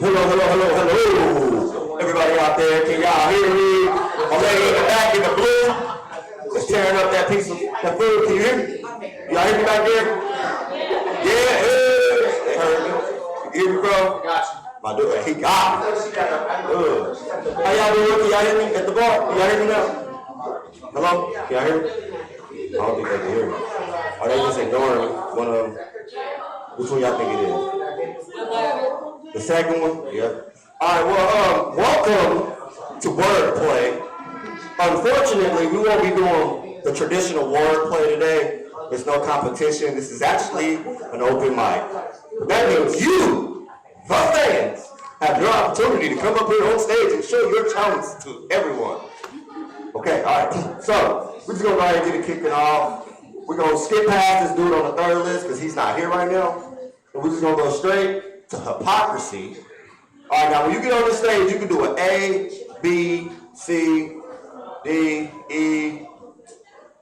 Hello. Everybody out there, can y'all hear me? My lady in the back in the blue is tearing up that piece of that food. Can you hear me? Y'all hear me back there? Yeah, they heard me. You hear me, bro? My dude, he got me. How y'all doing? Can y'all hear me at the bar? Can y'all hear me now? Hello? Can y'all hear me? I don't think they can hear me. Are they just ignoring one of them? Which one y'all think it is? The second one? Yeah. All right, well, welcome to Wordplay. Unfortunately, we won't be doing the traditional wordplay today. There's no competition. This is actually an open mic. But that means you, the fans, have your opportunity to come up here on stage and show your talents to everyone. Okay, all right. So, we're just going to go ahead and get it kicking off. We're going to skip past this dude on the third list because he's not here right now. And we're just going to go straight to hypocrisy. All right, now when you get on the stage, you can do an A, B, C, D, E,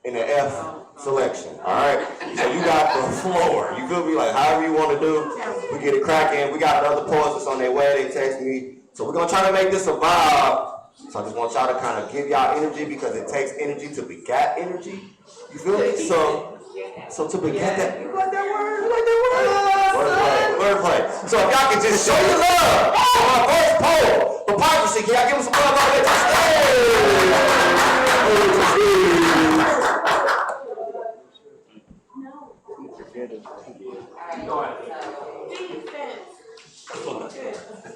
and an F selection. All right? So you got the floor. You feel me? Like however you want to do. We get it cracking. We got the other poets that's on their way. They text me. So we're going to try to make this a vibe. So I just want y'all to kind of give y'all energy because it takes energy to beget energy. You feel me? So to beget that, you like that word? You like that word? Wordplay. So if y'all can just show your love for my first poem, hypocrisy, can y'all give him some love out there to stay?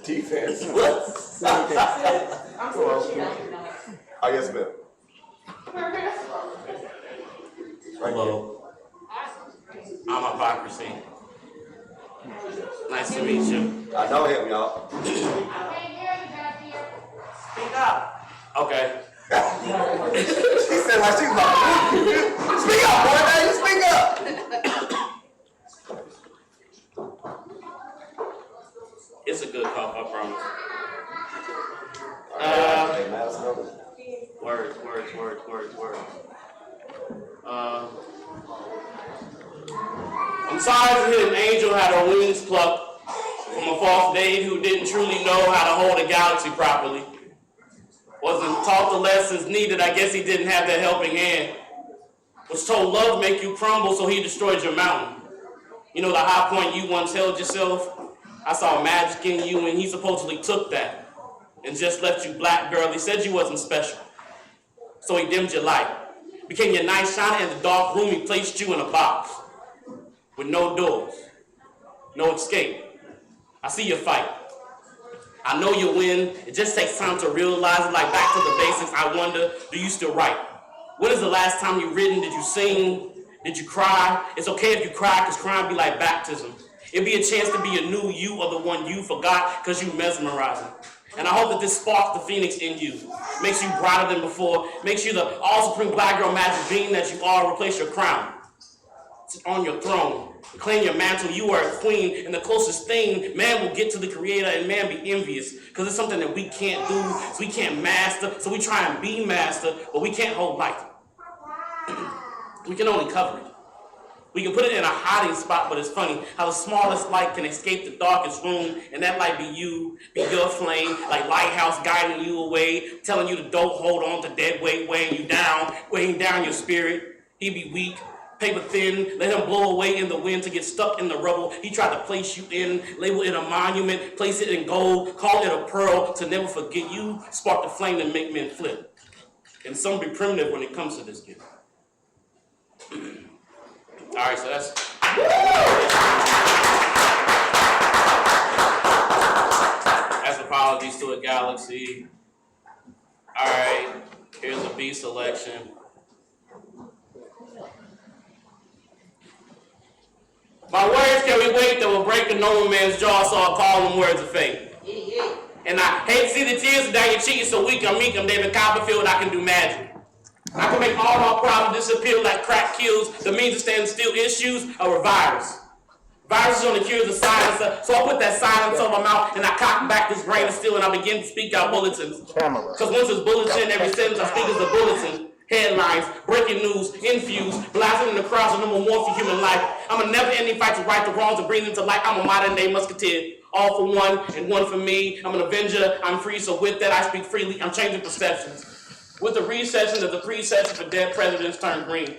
Defense? What? Oh, yes, ma'am. Hello. I'm Hypocrisy. Nice to meet you. I know him, y'all. Speak up. Okay. She said like she's like, speak up, boy, man, you speak up. It's a good cough, I promise. Words. I'm sorry to hear an angel had her wings plucked from a false date who didn't truly know how to hold a galaxy properly. Wasn't taught the lessons needed. I guess he didn't have that helping hand. Was told love make you crumble, so he destroyed your mountain. You know the high point you once held yourself? I saw magic in you, and he supposedly took that and just left you black, girl. He said you wasn't special. So he dimmed your light. Became your night shiner in the dark room. He placed you in a box with no doors, no escape. I see your fight. I know you win. It just takes time to realize it. Like back to the basics, I wonder, do you still write? When is the last time you written? Did you sing? Did you cry? It's okay if you cry, because crying be like baptism. It'd be a chance to be a new you or the one you forgot because you mesmerizing. And I hope that this sparks the phoenix in you. Makes you brighter than before. Makes you the all-supreme black girl magic being that you are. Replace your crown. Sit on your throne. Claim your mantle. You are a queen. And the closest thing, man will get to the creator and man be envious. Because it's something that we can't do. So we can't master. So we try and be master. But we can't hold light. We can only cover it. We can put it in a hiding spot, but it's funny how the smallest light can escape the darkest room, and that light be you, be your flame, like lighthouse guiding you away, telling you to don't hold on to dead weight, weighing down your spirit. He be weak, paper thin, let him blow away in the wind to get stuck in the rubble. He tried to place you in, label it a monument, place it in gold, call it a pearl, to never forget you, spark the flame that make men flip. And some be primitive when it comes to this gift. All right, so that's apologies to a galaxy. All right, here's a B selection. My words carry weight that will break a normal man's jaw, so I call them words of fate. And I hate to see the tears down your cheeks, so weak I'm meek, I'm David Copperfield, I can do magic. I can make all my problems disappear like crack kills. The means of standing still issues are a virus. Viruses on the cures of silence. So I put that silence on my mouth and I cock back this grain of steel and I begin to speak out bulletins. Because once it's bulletin, every sentence I speak is a bulletin. Headlines, breaking news, infused, blasting in the crowds of no more for human life. I'm a never-ending fight to right the wrongs and bring them to light. I'm a modern-day musketeer. All for one and one for me. I'm an avenger, I'm free, so with that I speak freely. I'm changing perceptions. With the recession of the precession for dead presidents turn green.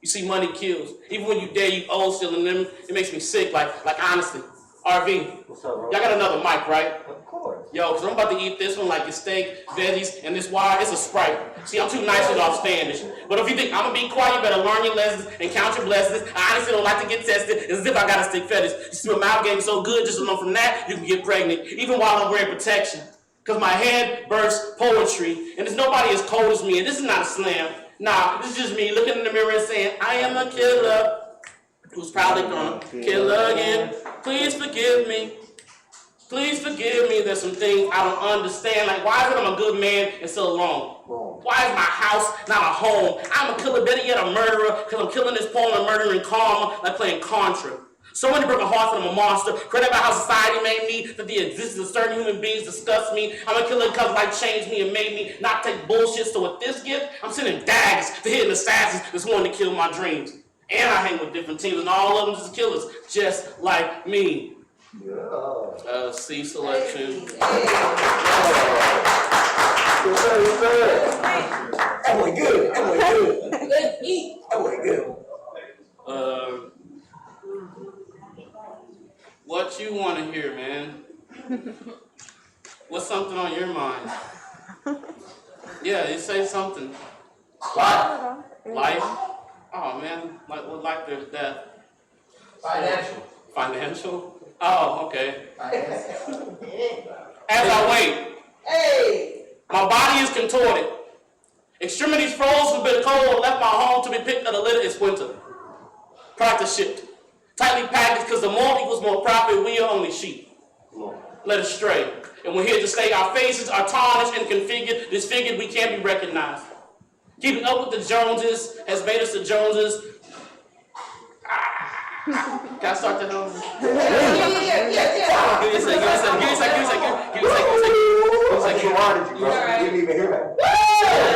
You see, money kills. Even when you dead, you old still in them. It makes me sick, like honestly. RV, y'all got another mic, right? Of course. Yo, cause I'm about to eat this one like it's steak, veggies, and this wire, it's a Sprite. See, I'm too nice and offstandish. But if you think I'm gonna be quiet, you better learn your lessons and count your blessings. I honestly don't like to get tested. It's as if I got a stick fetish. You see, my mouth game so good, just alone from that, you can get pregnant, even while I'm wearing protection. Cause my head bursts poetry, and there's nobody as cold as me, and this is not a slam. Nah, this is just me looking in the mirror and saying, I am a killer who's probably gonna kill again. Please forgive me. Please forgive me. There's some things I don't understand. Like, why is it I'm a good man and still alone? Why is my house not a home? I'm a killer, better yet a murderer, because I'm killing this poem and murdering karma, like playing Contra. So many broken hearts and I'm a monster. Credit about how society made me, that the existence of certain human beings disgust me. I'm a killer because life changed me and made me not take bullshit. So with this gift, I'm sending daggers to hidden assassins that's wanting to kill my dreams. And I hang with different teams, and all of them just killers, just like me. Yeah. C selection. That was good. That was good. Good eat. That was good. What you want to hear, man? What's something on your mind? Yeah, you say something. Life. Life? Oh man, like what life there's death? Financial. Financial? Oh, okay. Financial. As I wait, Hey. my body is contorted. Extremities froze from bitter cold, left my home to be picked at a litter, it's winter. Practice shipped. Tightly packaged because the more equals more profit, we are only sheep. Let us stray. And we're here to stay. Our faces are tarnished and configured, disfigured, we can't be recognized. Keeping up with the Joneses has made us the Joneses. Can I start that over? Yeah. Give me a second. You rewinded you, bro. You didn't even hear that.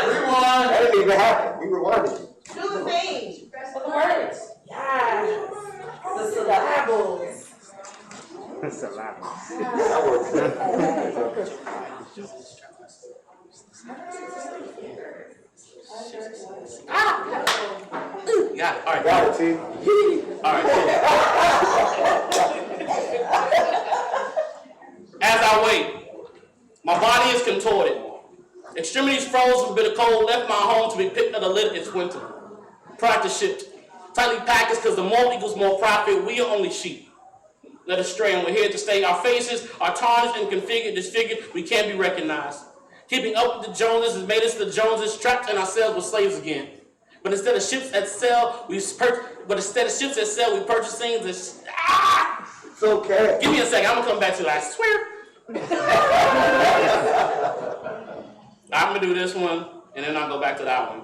Rewind. That didn't even happen. We rewinded you. Do the thing. For the words. Yes. The syllables. That works. Got it. All right. Got it, T. All right. As I wait, my body is contorted. Extremities froze from bitter cold, left my home to be picked at a litter, it's winter. Practice shipped. Tightly packaged because the more equals more profit, we are only sheep. Let us stray and we're here to stay. Our faces are tarnished and configured, disfigured, we can't be recognized. Keeping up with the Joneses has made us the Joneses, trapped in ourselves with slaves again. But instead of ships that sell, we purchase things that It's okay. Give me a second, I'm gonna come back to that. I swear. I'm gonna do this one, and then I'll go back to that one.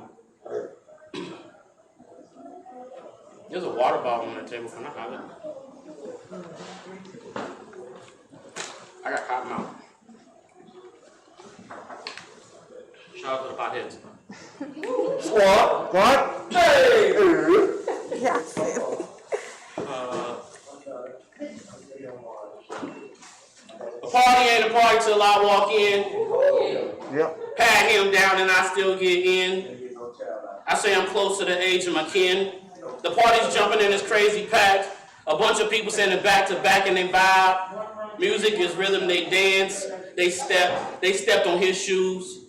There's a water bottle on the table. Can I have it? I got cotton mouth. Shout out to the potheads. What? Hey! A party ain't a party till I walk in. Yep. Pat him down and I still get in. I say I'm close to the age of my kin. The party's jumping in this crazy pack. A bunch of people standing back to back and they vibe. Music is rhythm, they dance. They stepped on his shoes.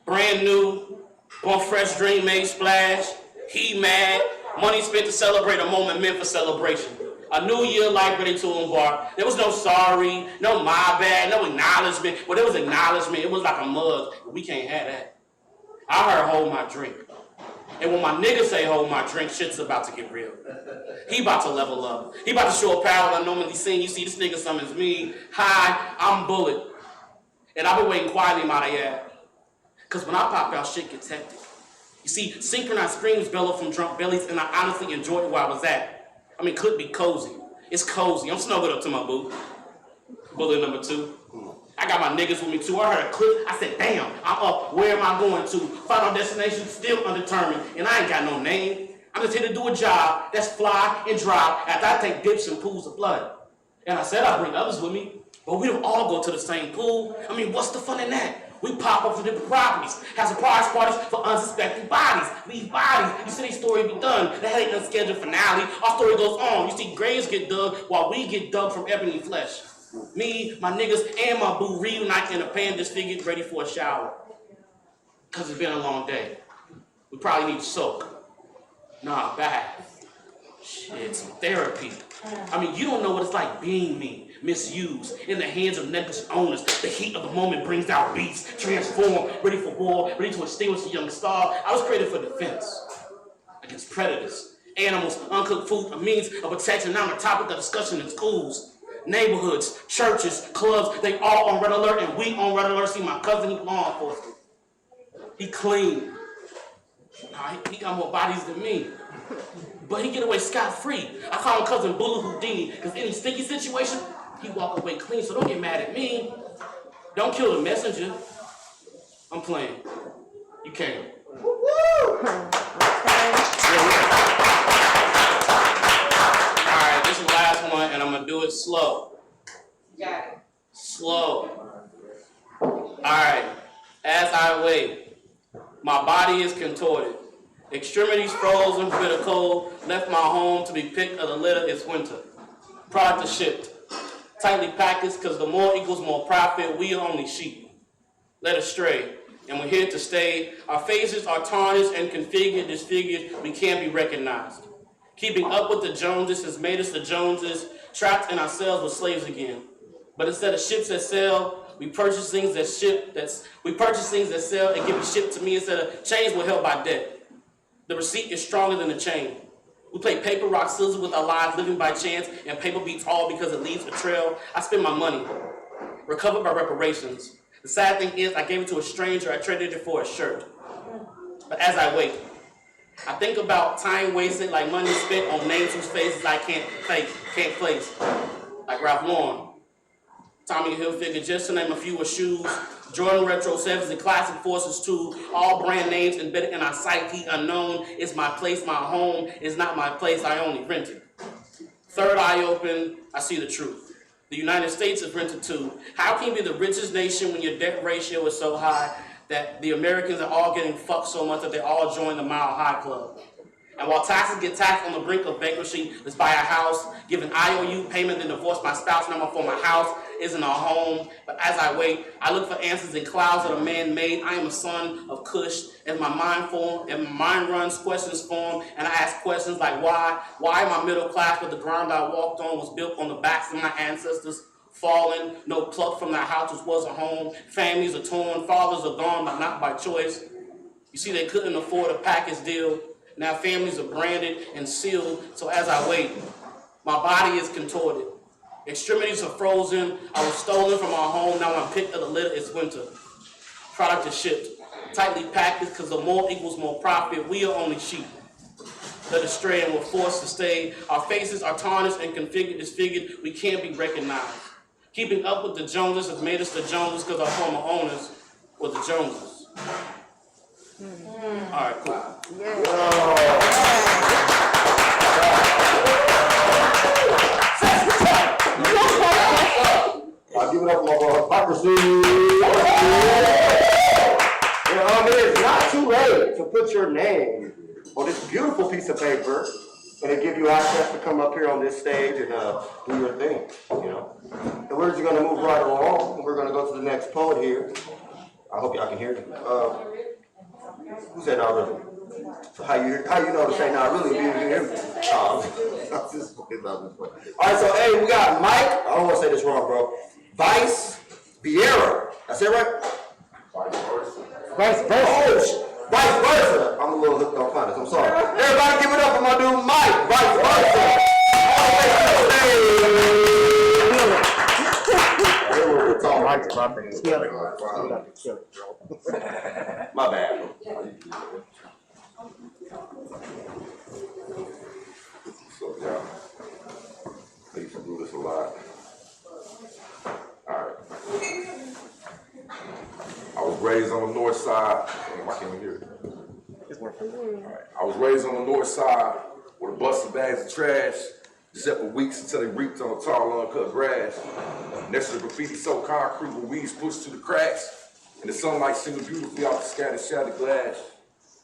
Brand new, one fresh dream made splash. He mad, money spent to celebrate a moment meant for celebration. A new year life ready to embark. There was no sorry, no my bad, no acknowledgement. Well, there was acknowledgement, it was like a mug. We can't have that. I heard hold my drink. And when my niggas say hold my drink, shit's about to get real. He about to level up. He about to show a power I normally seen. You see, this nigga summons me. Hi, I'm Bullet. And I've been waiting quietly, my ad. Because when I pop out, shit gets hectic. You see, synchronized screams bellow from drunk bellies, and I honestly enjoyed where I was at. I mean, could be cozy. It's cozy. I'm snuggled up to my boo. Bullet number 2. I got my niggas with me too. I heard a clip. I said, damn, I'm up. Where am I going to? Final destination still undetermined, and I ain't got no name. I'm just here to do a job that's fly and dry after I take dips and pools of blood. And I said I'd bring others with me, but we don't all go to the same pool. I mean, what's the fun in that? We pop up to different properties, have surprise parties for unsuspecting bodies. These bodies, you see these stories be done. They had an unscheduled finale. Our story goes on. You see graves get dug while we get dug from ebony flesh. Me, my niggas, and my boo reunite in a pan disfigured, ready for a shower. Cause it's been a long day. We probably need to soak. Nah, bath. Shit, some therapy. I mean, you don't know what it's like being me, misused, in the hands of negligent owners. The heat of the moment brings out beasts, transformed, ready for war, ready to extinguish a young star. I was created for defense against predators, animals, uncooked food, a means of protection. Now the topic of discussion in schools, neighborhoods, churches, clubs. They all on red alert, and we on red alert. See my cousin, he law enforcement. He clean. Nah, he got more bodies than me. But he get away scot-free. I call him Cousin Bula Houdini, because any sticky situation, he walk away clean, so don't get mad at me. Don't kill the messenger. I'm playing. You can't. Alright, this is the last one, and I'm gonna do it slow. Got it. Slow. Alright, as I wait, my body is contorted. Extremities frozen, bitter cold, left my home to be picked of the litter, it's winter. Product is shipped. Tightly packaged, cause the more equals more profit, we are only sheep. Led astray, and we're here to stay. Our faces are tarnished and configured, disfigured, we can't be recognized. Keeping up with the Joneses has made us the Joneses, trapped in ourselves with slaves again. But instead of ships that sail, we purchase things that sell and give it shipped to me instead of chains we're held by debt. The receipt is stronger than the chain. We play paper, rock, scissors with our lives, living by chance, and paper beats all because it leaves a trail. I spend my money, recovered by reparations. The sad thing is, I gave it to a stranger, I traded it for a shirt. But as I wait, I think about time wasted, like money spent on names whose faces I can't place. Like Ralph Lauren, Tommy Hilfiger, just to name a few, of shoes. Jordan Retro 7s and Classic Forces too. All brand names embedded in our psyche, unknown. It's my place, my home. It's not my place, I only rent it. Third eye open, I see the truth. The United States is rented too. How can you be the richest nation when your debt ratio is so high that the Americans are all getting fucked so much that they all join the Mile High Club? And while taxes get taxed on the brink of bankruptcy, let's buy a house, give an IOU payment, then divorce my spouse number for my house isn't our home. But as I wait, I look for answers in clouds that are man-made. I am a son of Cush, and my mind runs, questions form, and I ask questions like why? Why am I middle class, but the ground I walked on was built on the backs of my ancestors? Fallen, no pluck from their houses was a home. Families are torn, fathers are gone, but not by choice. You see, they couldn't afford a package deal. Now families are branded and sealed, so as I wait, my body is contorted. Extremities are frozen. I was stolen from our home, now I'm picked of the litter, it's winter. Product is shipped, tightly packaged, because the more equals more profit, we are only sheep. Led astray and we're forced to stay. Our faces are tarnished and configured, disfigured, we can't be recognized. Keeping up with the Joneses has made us the Joneses because our former owners were the Joneses. All right, cool. I'll give it up for hypocrisy. It's not too late to put your name on this beautiful piece of paper and to give you access to come up here on this stage and do your thing, you know. And we're just gonna move right along, and we're gonna go to the next poet here. I hope y'all can hear me. Who said not really? So how you know to say not really? You hear me? All right, so hey, we got Mike. I don't want to say this wrong, bro. Vice Vieira. That's it, right? Vice versa. Oh, vice versa. I'm a little hooked on finance. I'm sorry. Everybody, give it up for my dude Mike. Vice versa. Mike's property. My bad. So yeah, I used to do this a lot. Alright. I was raised on the north side. I can't even hear it. Alright. I was raised on the north side with a busted bags of trash, Except for weeks until they reaped on the tall, uncut grass. Next to the graffiti, so concrete with weeds pushed through the cracks. And the sunlight streaming beautifully off the scattered shattered glass.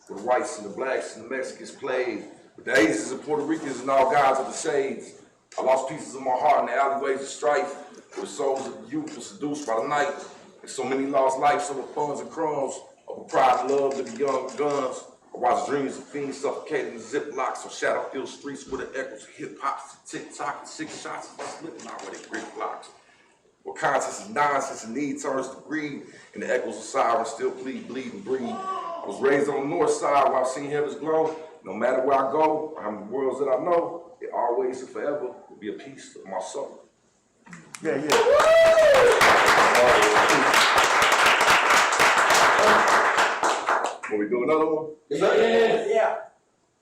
With the whites and the blacks and the Mexicans played. With the Asians and Puerto Ricans and all gods of the shades. I lost pieces of my heart in the alleyways of strife. Where the souls of the youth were seduced by the night. And so many lost lives over funds and crumbs. Over pride and love to the young guns. I watched dreams of fiends suffocating in ziplocs on shadow-filled streets where the echoes of hip-hop, tick-tock, and 6 shots of slipping out where they brick blocks. Where conscience is nonsense and need turns to greed, and the echoes of sirens still plead, bleed, and breathe. I was raised on the north side where I've seen heavens glow. No matter where I go, how many worlds that I know, it always and forever will be a piece of my soul. Yeah. Will we do another one? Yeah.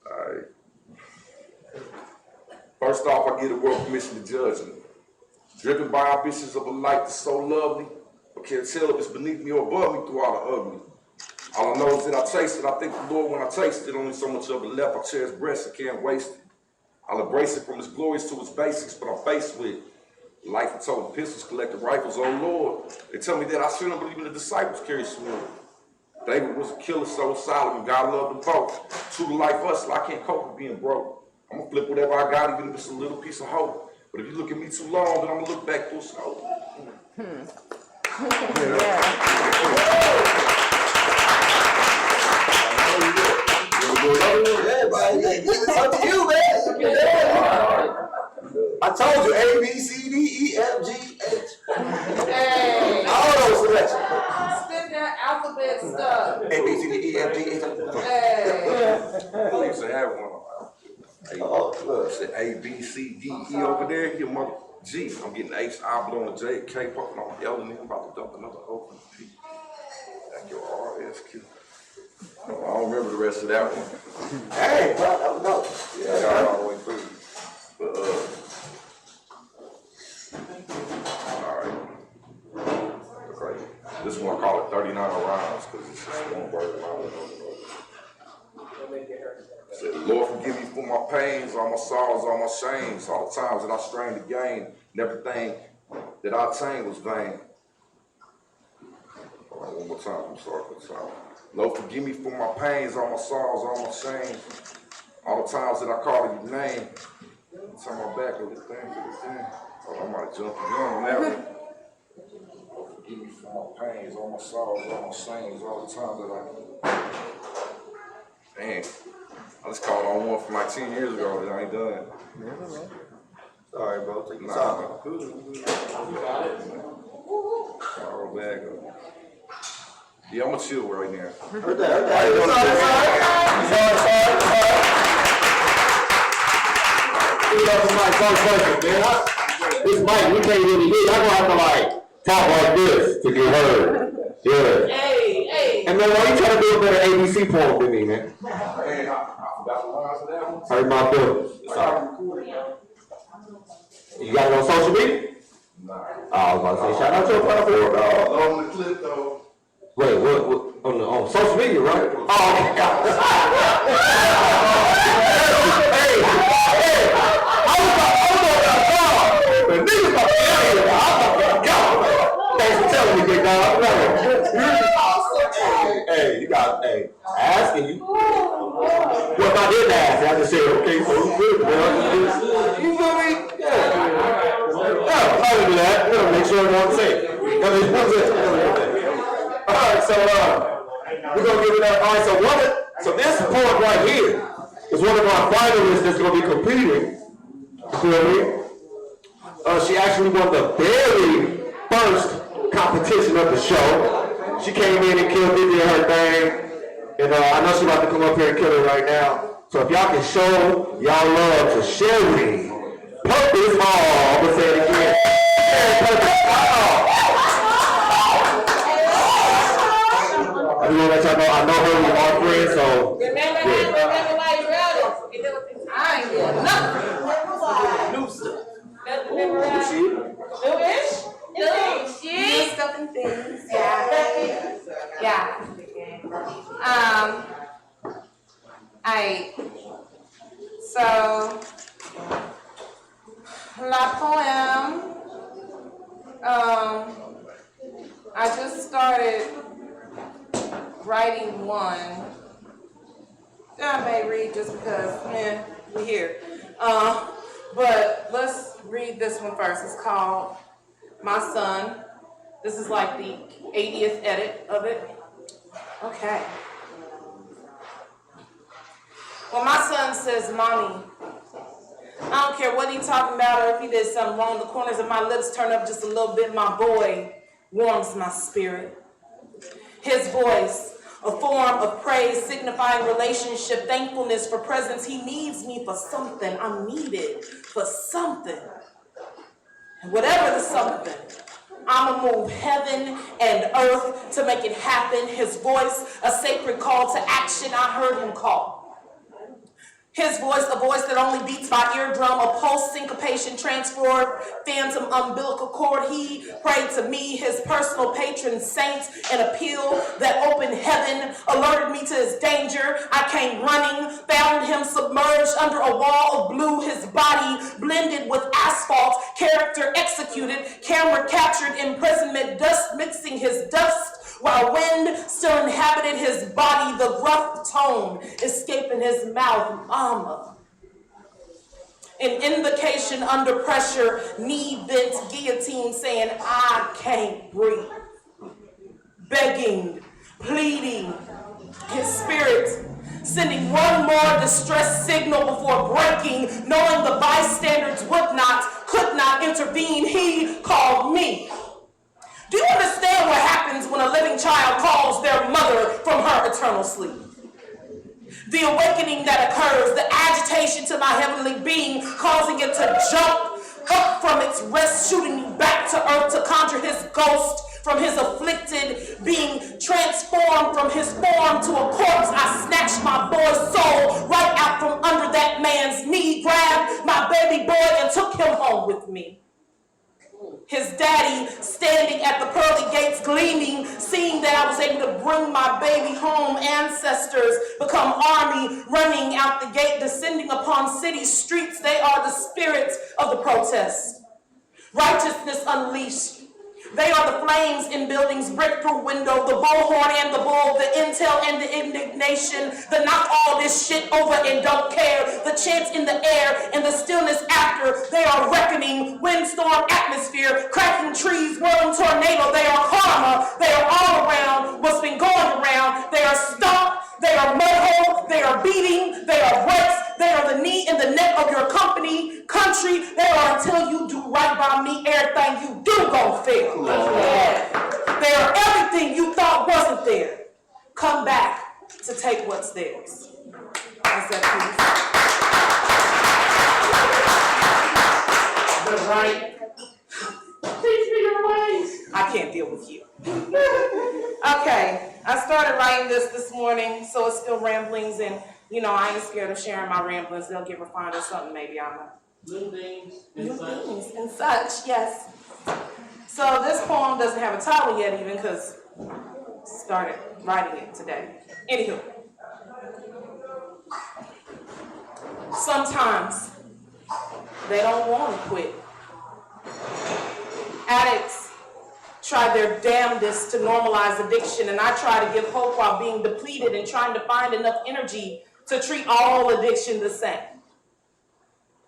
All right. First off, I give the world permission to judge me. Driven by ambitions of a life that's so lovely, but can't tell if it's beneath me or above me through all the ugly. All I know is that I taste it. I thank the Lord when I taste it. Only so much of it left. I cherish breasts, I can't waste it. I'll embrace it from its glories to its basics, but I'm faced with life and toting pistols, collecting rifles. Oh Lord, they tell me that I shouldn't believe in the disciples carry sword. David was a killer, so was Solomon. God loved them both. True to life hustle, I can't cope with being broke. I'm gonna flip whatever I got, even if it's a little piece of hope. But if you look at me too long, then I'm gonna look back through snow. It's up to you, man. I told you A, B, C, D, E, F, G, H. Hey. All those selections. Spin that alphabet stuff. A, B, C, D, E, F, G, H. Hey. I used to have one. Look, said A, B, C, D, E over there. Your mother G. I'm getting H, I blowing J, K, poking on L, and then I'm about to dump another O from P. Like your R, S, Q. I don't remember the rest of that one. Hey, bro, that was dope. Yeah, I got it all the way through. But, all right. Okay. This one I call it 39 rounds because it's just one word line. Said, Lord, forgive me for my pains, all my sorrows, all my shames, all the times that I strained to gain, and everything that I attained was vain. All right, one more time. I'm sorry for the time. Lord, forgive me for my pains, all my sorrows, all my shames, all the times that I called your name. Turn my back on this thing to this thing. Oh, I might jump the gun on that one. Lord, forgive me for my pains, all my sorrows, all my shames, all the times that Damn. I just called on one from like 10 years ago that I ain't done. Sorry, bro. Take your time. All back up. Yeah, I'm gonna chill right now. Heard that. This mic, we can't really hear. Y'all gonna have to like talk like this to get heard. Yeah. Hey. And man, why you trying to do a better ABC poem than me, man? Hey, I forgot the lines of that one. Hurt my feelings. It's already recorded, man. You got it on social media? Nah. I was about to say, shout out to your platform, dog. On the clip, though. Wait, what on social media, right? Oh, okay. Hey, the niggas about to get out here. Thanks for telling me, big dog. Hey, you got, asking you. What if I didn't ask? I just said, okay, so you good, man. You feel me? Yeah. Yeah, I'm trying to do that. You know, make sure everyone's safe. Alright, so we're gonna give it that. Alright, so this poem right here is one of our finalists that's gonna be competing. You feel me? She actually won the very first competition of the show. She came in and killed it, did her thing. And I know she's about to come up here and kill it right now. So if y'all can show y'all love to Sherry Purpose Hall, I'm gonna say it again. Purpose Hall. I just want to let y'all know I know her, we are friends, so. Remember why you wrote it. I ain't doing nothing. New stuff. New-ish? New stuff and things. Yeah. So La Poème. I just started writing one that I may read just because, we're here. But let's read this one first. It's called My Son. This is like the 80th edit of it. Okay. When my son says, Mommy, I don't care what he's talking about or if he did something wrong, the corners of my lips turn up just a little bit, my boy warms my spirit. His voice, a form of praise signifying relationship, thankfulness for presence. He needs me for something. I'm needed for something. And whatever the something, I'm gonna move heaven and earth to make it happen. His voice, a sacred call to action. I heard him call. His voice, a voice that only beats by eardrum, a pulse, syncopation, transport, phantom, umbilical cord. He prayed to me, his personal patron saint, an appeal that opened heaven, alerted me to his danger. I came running, found him submerged under a wall of blue, his body blended with asphalt, character executed, camera captured, imprisonment, dust mixing his dust, while wind still inhabited his body, the gruff tone escaping his mouth, mama. An invocation under pressure, knee bent, guillotine saying, I can't breathe. Begging, pleading, his spirit sending one more distress signal before breaking, knowing the bystanders could not intervene. He called me. Do you understand what happens when a living child calls their mother from her eternal sleep? The awakening that occurs, the agitation to my heavenly being, causing it to jump up from its rest, shooting me back to earth to conjure his ghost from his afflicted being, transformed from his form to a corpse. I snatched my boy's soul right out from under that man's knee, grabbed my baby boy and took him home with me. His daddy standing at the pearly gates gleaming, seeing that I was able to bring my baby home. Ancestors become army, running out the gate, descending upon city streets. They are the spirits of the protest. Righteousness unleashed. They are the flames in buildings, brick through window, the bullhorn and the bull, the intel and the indignation, the knock all this shit over and don't care, the chants in the air and the stillness after. They are reckoning, windstorm atmosphere, cracking trees, whirling tornado. They are karma. They are all around what's been going around. They are stomped. They are mudhole. They are beating. They are breaks. They are the knee and the neck of your country. They are until you do right by me, everything you do gon' fail. They are everything you thought wasn't there. Come back to take what's theirs. That's that piece. That's right. Teach me your ways. I can't deal with you. Okay, I started writing this morning, so it's still ramblings, and I ain't scared of sharing my ramblings. They'll get refined or something, maybe. I don't know. Little things And such, yes. So this poem doesn't have a title yet, even, because I started writing it today. Anywho. Sometimes they don't want to quit. Addicts try their damnedest to normalize addiction, and I try to give hope while being depleted and trying to find enough energy to treat all addiction the same.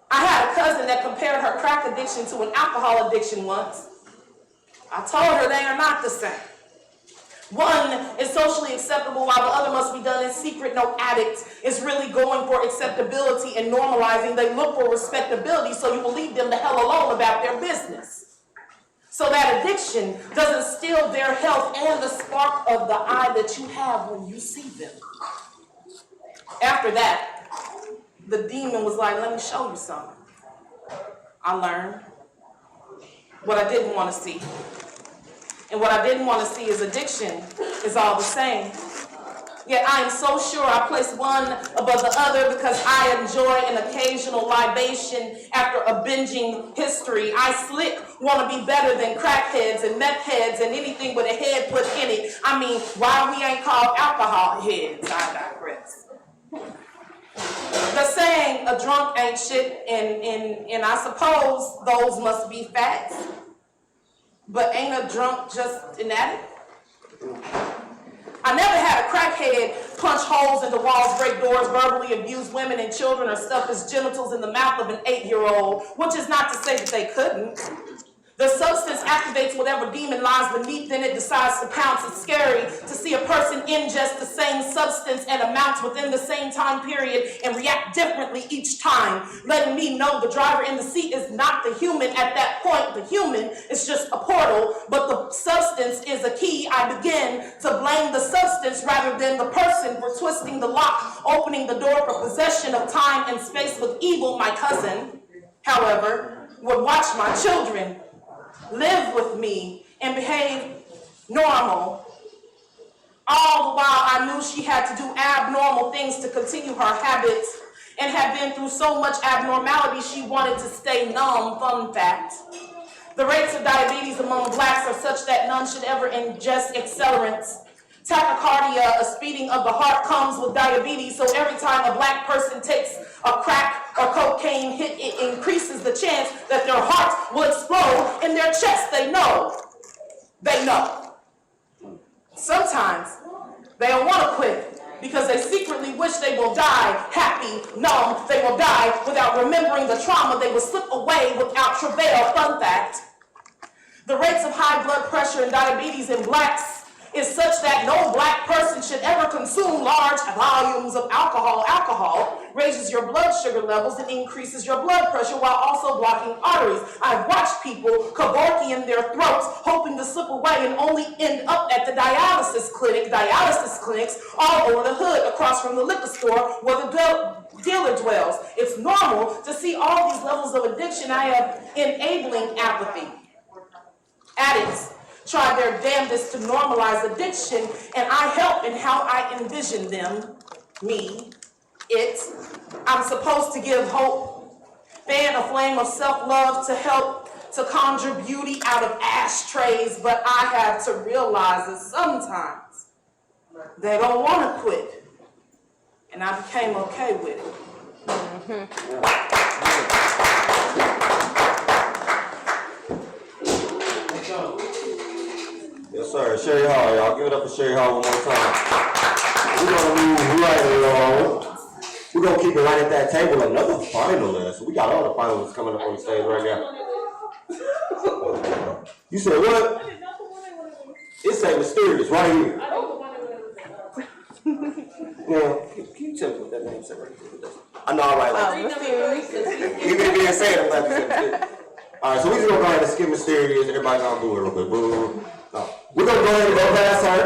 I had a cousin that compared her crack addiction to an alcohol addiction once. I told her they are not the same. One is socially acceptable while the other must be done in secret. No addict is really going for acceptability and normalizing. They look for respectability, so you will leave them the hell alone about their business. So that addiction doesn't steal their health and the spark of the eye that you have when you see them. After that, the demon was like, let me show you something. I learned what I didn't want to see. And what I didn't want to see is addiction is all the same. Yet I am so sure I place one above the other because I enjoy an occasional libation after a binging history. I slick want to be better than crackheads and meth heads and anything with a head put in it. I mean, why we ain't called alcohol heads, I digress. The saying, a drunk ain't shit, and I suppose those must be facts. But ain't a drunk just an addict? I never had a crackhead punch holes into walls, break doors, verbally abuse women and children, or stuff his genitals in the mouth of an 8-year-old, which is not to say that they couldn't. The substance activates whatever demon lies beneath, then it decides to pounce. It's scary to see a person ingest the same substance and amounts within the same time period and react differently each time, letting me know the driver in the seat is not the human at that point. The human is just a portal, but the substance is a key. I begin to blame the substance rather than the person for twisting the lock, opening the door for possession of time and space with evil. My cousin, however, would watch my children live with me and behave normal. All the while I knew she had to do abnormal things to continue her habits and had been through so much abnormality she wanted to stay numb. Fun fact. The rates of diabetes among blacks are such that none should ever ingest accelerants. Tachycardia, a speeding of the heart, comes with diabetes, so every time a black person takes a crack or cocaine hit, it increases the chance that their heart will explode in their chest. They know. They know. Sometimes they don't want to quit because they secretly wish they will die happy, numb. They will die without remembering the trauma. They will slip away without travail. Fun fact. The rates of high blood pressure and diabetes in blacks is such that no black person should ever consume large volumes of alcohol. Alcohol raises your blood sugar levels and increases your blood pressure while also blocking arteries. I've watched people cavorking in their throats, hoping to slip away and only end up at the dialysis clinic. Dialysis clinics all over the hood, across from the liquor store where the dealer dwells. It's normal to see all these levels of addiction. I have enabling apathy. Addicts try their damnedest to normalize addiction, and I help in how I envision them, me, it. I'm supposed to give hope, fan a flame of self-love to help to conjure beauty out of ashtrays, but I have to realize that sometimes they don't want to quit, and I became okay with it. Yes, sir. Sherry Hall, y'all. Give it up for Sherry Hall one more time. We're going to move right along. We're going to keep it right at that table. Another finalist. We got all the finalists coming up on the stage right now. You said what? It's a mysterious right here. Now, can you tell me what that name said right here? I know, all right. You didn't even say it. I'm glad you said mysterious. All right, so we're just going to go ahead and skip mysterious. Everybody going to boo it real quick. Boo. No. We're going to go ahead and go past her.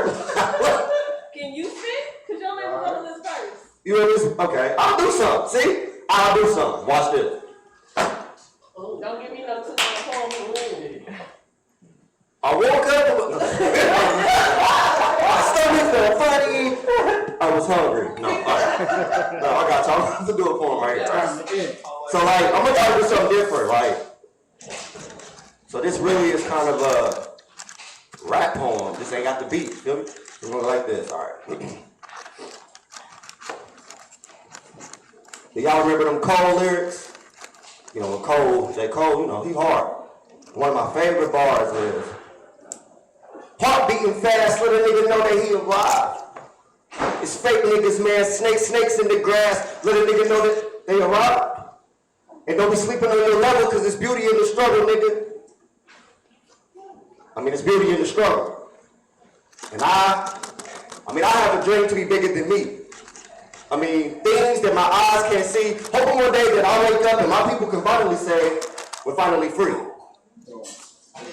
Can you fit? Because y'all never go to this first. You know this? Okay. I'll do something. See? I'll do something. Watch this. Don't give me no two-point. I woke up. My stomach felt funny. I was hungry. No, all right. No, I got you. I'm going to do it for him right here. So, like, I'm going to try to do something different. Like, so this really is kind of a rap poem. This ain't got the beat. Feel me? We're going to go like this. All right. Do y'all remember them Cole lyrics? You know, Cole, J. Cole, you know, he hard. One of my favorite bars is, heart beating fast, let a nigga know that he arrived. It's fake niggas, man, snakes in the grass, let a nigga know that they arrived. And don't be sleeping on your level, cause there's beauty in the struggle, nigga. I mean, there's beauty in the struggle. And I have a dream to be bigger than me. I mean, things that my eyes can't see. Hoping one day that I'll wake up and my people can finally say, we're finally free.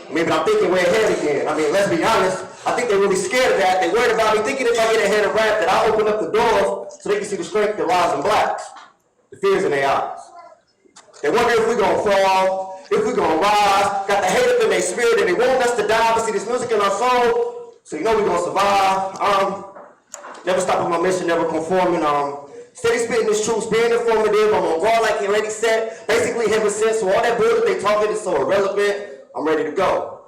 I mean, but I'm thinking way ahead again. I mean, let's be honest. I think they're really scared of that. They're worried about me thinking if I get ahead of rap that I'll open up the doors so they can see the strength that lies in blacks. The fears in their eyes. They wonder if we're going to fall, if we're going to rise. Got the hate up in their spirit and they want us to die. But see, this music in our soul, so you know we're going to survive. Never stopping my mission, never conforming. Steady spitting this truth, being informative. I'm on guard like he already said. Basically heaven sent, so all that bullshit they talking is so irrelevant. I'm ready to go.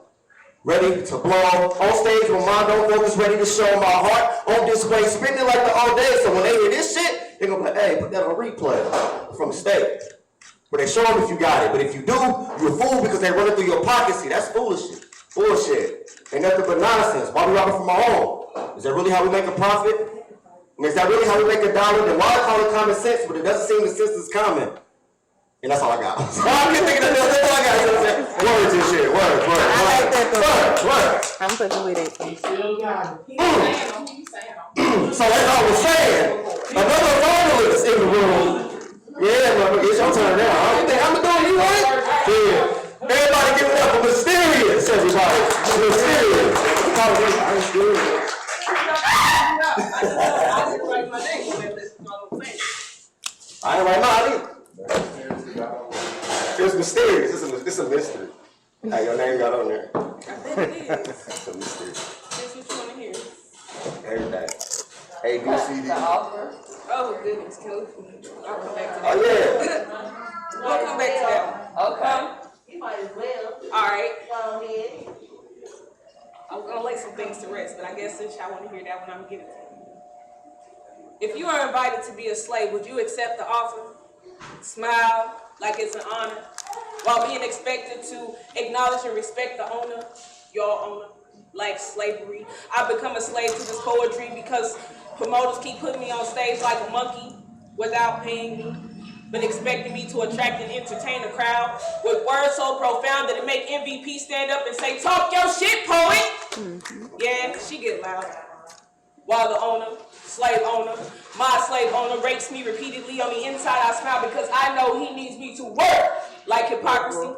Ready to blow. On stage with mind on focus, ready to show my heart on display. Spitting it like the all day, so when they hear this shit, they're gonna be like, hey, put that on replay from the state. But they show them if you got it. But if you do, you're a fool because they run it through your pocket. See, that's foolishness. Bullshit. Ain't nothing but nonsense. Why we robbing from our own? Is that really how we make a profit? I mean, is that really how we make $1? Then why I call it common sense? But it doesn't seem the sense is common. And that's all I got. So I can think of that. That's all I got. You know what I'm saying? Words and shit. Word. I like that. Word. I'm putting with it. Still got it. So as I was saying, another finalist in the room. Yeah, motherfucker, it's your turn now. I don't think I'm doing you right. Yeah. Everybody give it up for Mysterious, everybody. Mysterious. I ain't write mine either. It's mysterious. It's a mystery. Hey, your name got on there. I bet it is. It's a mystery. That's what you want to hear. Everything. A, B, C, D. Oh, goodness, Coach. I'll come back to that. Oh, yeah. We'll come back to that one. Okay. You might as well. All right. Go ahead. I'm going to lay some things to rest, but I guess since y'all want to hear that one, I'm giving it to you. If you are invited to be a slave, would you accept the offer? Smile like it's an honor, while being expected to acknowledge and respect the owner, your owner, like slavery. I've become a slave to this poetry because promoters keep putting me on stage like a monkey without paying me, but expecting me to attract and entertain a crowd with words so profound that it make MVP stand up and say, talk your shit, poet. Yeah, she get loud. While the owner, slave owner, my slave owner rapes me repeatedly on the inside, I smile because I know he needs me to work like hypocrisy.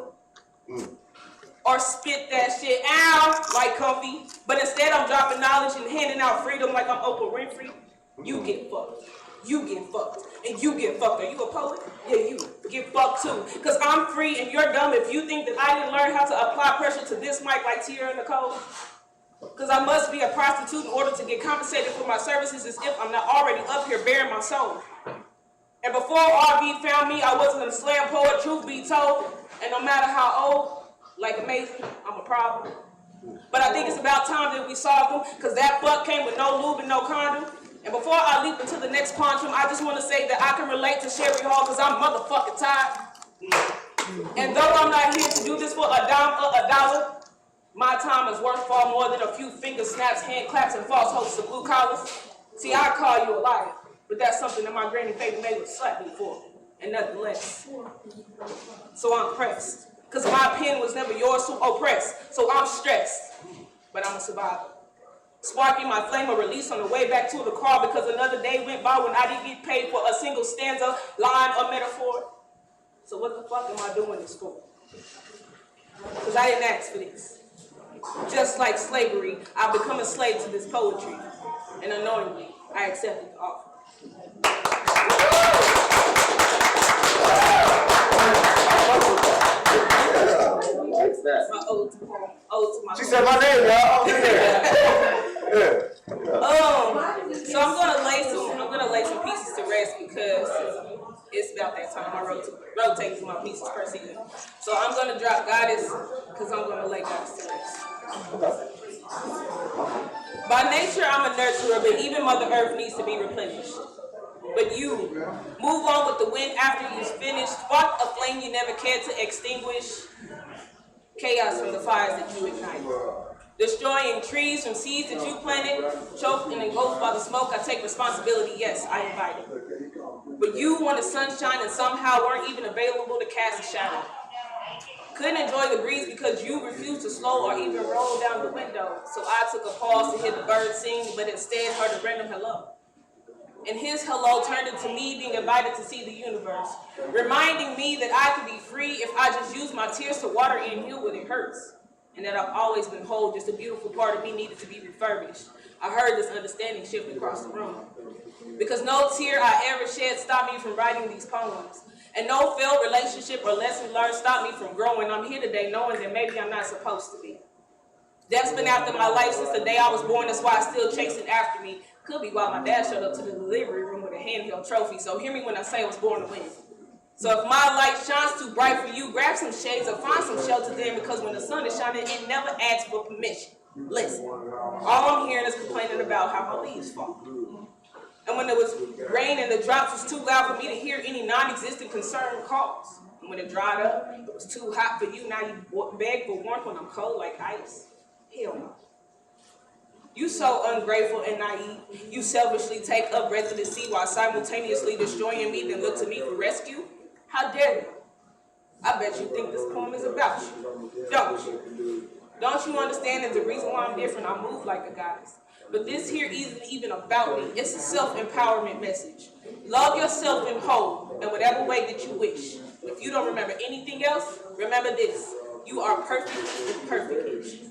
Or spit that shit out like comfy. But instead I'm dropping knowledge and handing out freedom like I'm Oprah Winfrey. You get fucked. You get fucked. And you get fucked. Are you a poet? Yeah, you get fucked too. Because I'm free and you're dumb if you think that I didn't learn how to apply pressure to this mic like Tierra Nicole. Because I must be a prostitute in order to get compensated for my services as if I'm not already up here bearing my soul. And before RV found me, I wasn't a slam poet, truth be told. And no matter how old, like amazing, I'm a problem. But I think it's about time that we solve them, because that fuck came with no lube and no condom. And before I leap into the next quantum, I just want to say that I can relate to Sherry Hall because I'm motherfucking tired. And though I'm not here to do this for a dime or a dollar, my time is worth far more than a few finger snaps, hand claps, and false hopes of blue collars. See, I call you a liar, but that's something that my granny baby May would slap me for, and nothing less. So I'm pressed, because my pen was never yours to oppress. So I'm stressed, but I'm a survivor. Sparking my flame of release on the way back to the car because another day went by when I didn't get paid for a single stanza, line, or metaphor. So what the fuck am I doing this for? Because I didn't ask for this. Just like slavery, I've become a slave to this poetry. And unknowingly, I accepted the offer. My ode to my She said my name, y'all. Yeah. So I'm gonna lay some pieces to rest because it's about that time. I rotate through my pieces per season. So I'm gonna drop Goddess because I'm gonna lay Goddess to rest. By nature, I'm a nurturer, but even Mother Earth needs to be replenished. But you, move on with the wind after you've finished. Spark a flame you never cared to extinguish. Chaos from the fires that you ignite. Destroying trees from seeds that you planted. Choked and engulfed by the smoke, I take responsibility. Yes, I invite it. But you wanted sunshine and somehow weren't even available to cast a shadow. Couldn't enjoy the breeze because you refused to slow or even roll down the window. So I took a pause to hear the birds sing, but instead heard a random hello. And his hello turned into me being invited to see the universe, reminding me that I could be free if I just use my tears to water and heal what it hurts. And that I've always been whole, just a beautiful part of me needed to be refurbished. I heard this understanding shift across the room. Because no tear I ever shed stopped me from writing these poems. And no failed relationship or lesson learned stopped me from growing. I'm here today knowing that maybe I'm not supposed to be. Death's been after my life since the day I was born, that's why I still chasing after me. Could be why my dad showed up to the delivery room with a handheld trophy. So hear me when I say I was born to win. So if my light shines too bright for you, grab some shades or find some shelter then, because when the sun is shining, it never asks for permission. Listen, all I'm hearing is complaining about how my leaves fall. And when it was rain and the drops was too loud for me to hear any non-existent concern calls. And when it dried up, it was too hot for you. Now you beg for warmth when I'm cold like ice. Hell no. You so ungrateful and naive. You selfishly take up residency while simultaneously destroying me, then look to me for rescue. How dare you? I bet you think this poem is about you, don't you? Don't you understand that the reason why I'm different, I move like a goddess. But this here isn't even about me. It's a self-empowerment message. Love yourself in whole in whatever way that you wish. If you don't remember anything else, remember this. You are perfect with perfect-ish.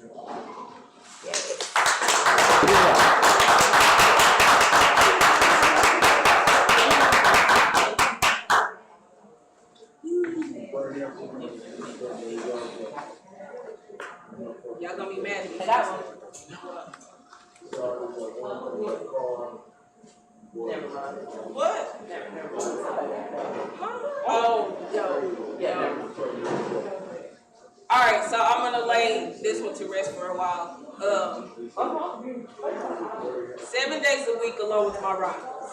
Y'all gonna be mad at me for that one. What? Oh, all right, so I'm gonna lay this one to rest for a while. 7 days a week alone with my rivals.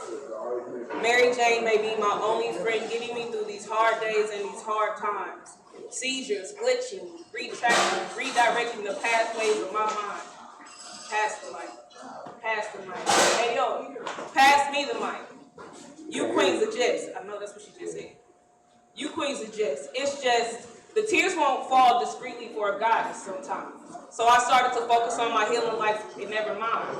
Mary Jane may be my only friend, getting me through these hard days and these hard times. Seizures, glitching, retracting, redirecting the pathways of my mind. Pass the mic. Pass the mic. Hey yo, pass me the mic. You queens of jest. I know that's what she just said. You queens of jest. It's just, the tears won't fall discreetly for a goddess sometimes. So I started to focus on my healing life and never mind.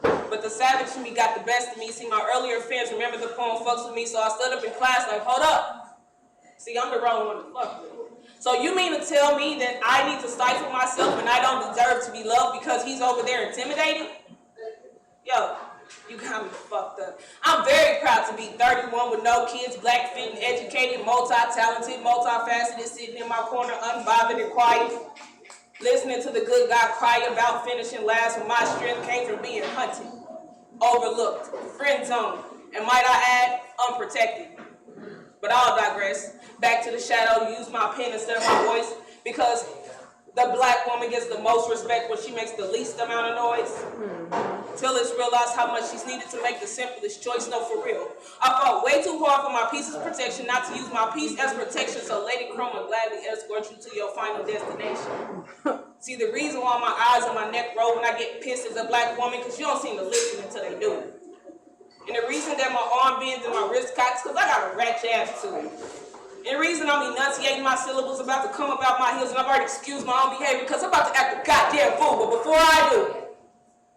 But the savage in me got the best of me. See, my earlier fans remember the poem fucks with me, so I stood up in class like, hold up. See, I'm the wrong one to fuck with. So you mean to tell me that I need to stifle myself and I don't deserve to be loved because he's over there intimidating? Yo, you got me fucked up. I'm very proud to be 31 with no kids, black, fit, and educated, multi-talented, multifaceted, sitting in my corner, unbothered and quiet, listening to the good God cry about finishing last when my strength came from being hunted, overlooked, friend zoned, and might I add, unprotected. But I'll digress. Back to the shadow, use my pen instead of my voice, because the black woman gets the most respect when she makes the least amount of noise. Till it's realized how much she's needed to make the simplest choice, no, for real. I fought way too hard for my piece's protection, not to use my piece as protection, so Lady Chrome will gladly escort you to your final destination. See, the reason why my eyes and my neck roll when I get pissed as a black woman, because you don't seem to listen until they do. And the reason that my arm bends and my wrist cocks, because I got a ratchet attitude. And the reason I'm enunciating my syllables about to come about my heels, and I've already excused my own behavior because I'm about to act a goddamn fool. But before I do,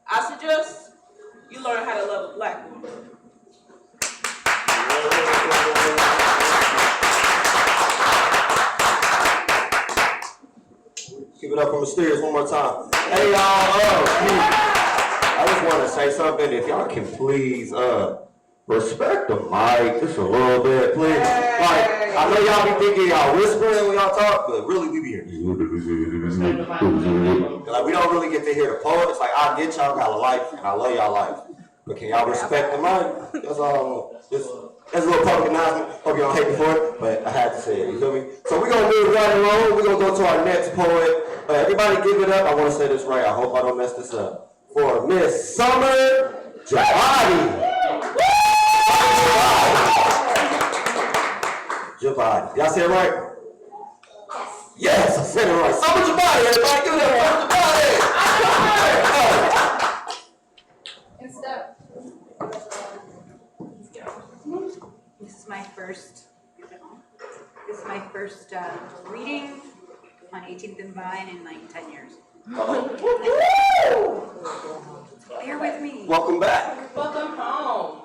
I suggest you learn how to love a black woman. Keep it up for Mysterious one more time. Hey y'all, I just want to say something. If y'all can please respect the mic just a little bit, please. Like, I know y'all be thinking y'all whispering when y'all talk, but really we be here. Like, we don't really get to hear the poets. Like, I get y'all got a life, and I love y'all life. But can y'all respect the mic? That's all I want. That's a little public announcement. Hope you don't hate me for it, but I had to say it. You feel me? So we're gonna move right along. We're gonna go to our next poet. Everybody give it up. I want to say this right. I hope I don't mess this up. For Miss Summer Javadi. Javadi. Y'all say it right? Yes, I said it right. Summer Javadi, everybody. Give it up for Javadi. And stuff. This is my first reading on 18th and Vine in like 10 years. Bear with me. Welcome back. Welcome home.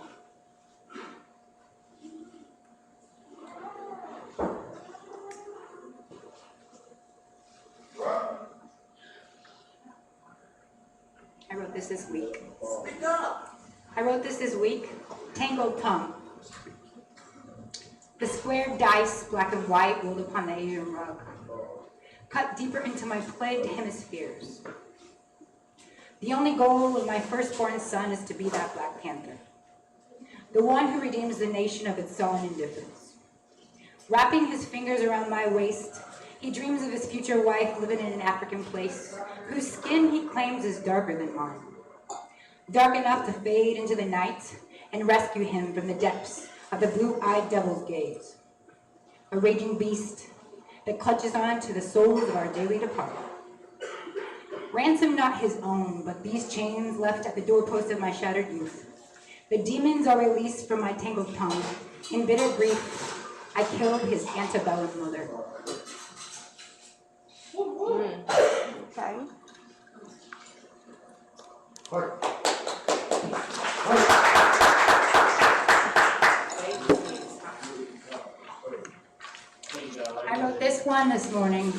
I wrote this week. Speak up. I wrote this week. Tango Tongue. The square dice, black and white, rolled upon the Asian rug, cut deeper into my plagued hemispheres. The only goal of my firstborn son is to be that Black Panther, the one who redeems the nation of its sullen indifference. Wrapping his fingers around my waist, he dreams of his future wife living in an African place, whose skin he claims is darker than mine. Dark enough to fade into the night and rescue him from the depths of the blue-eyed devil's gaze. A raging beast that clutches on to the souls of our dearly departed. Ransom not his own, but these chains left at the doorpost of my shattered youth. The demons are released from my tangled tongue. In bitter grief, I killed his antebellum mother. Okay. I wrote this one this morning.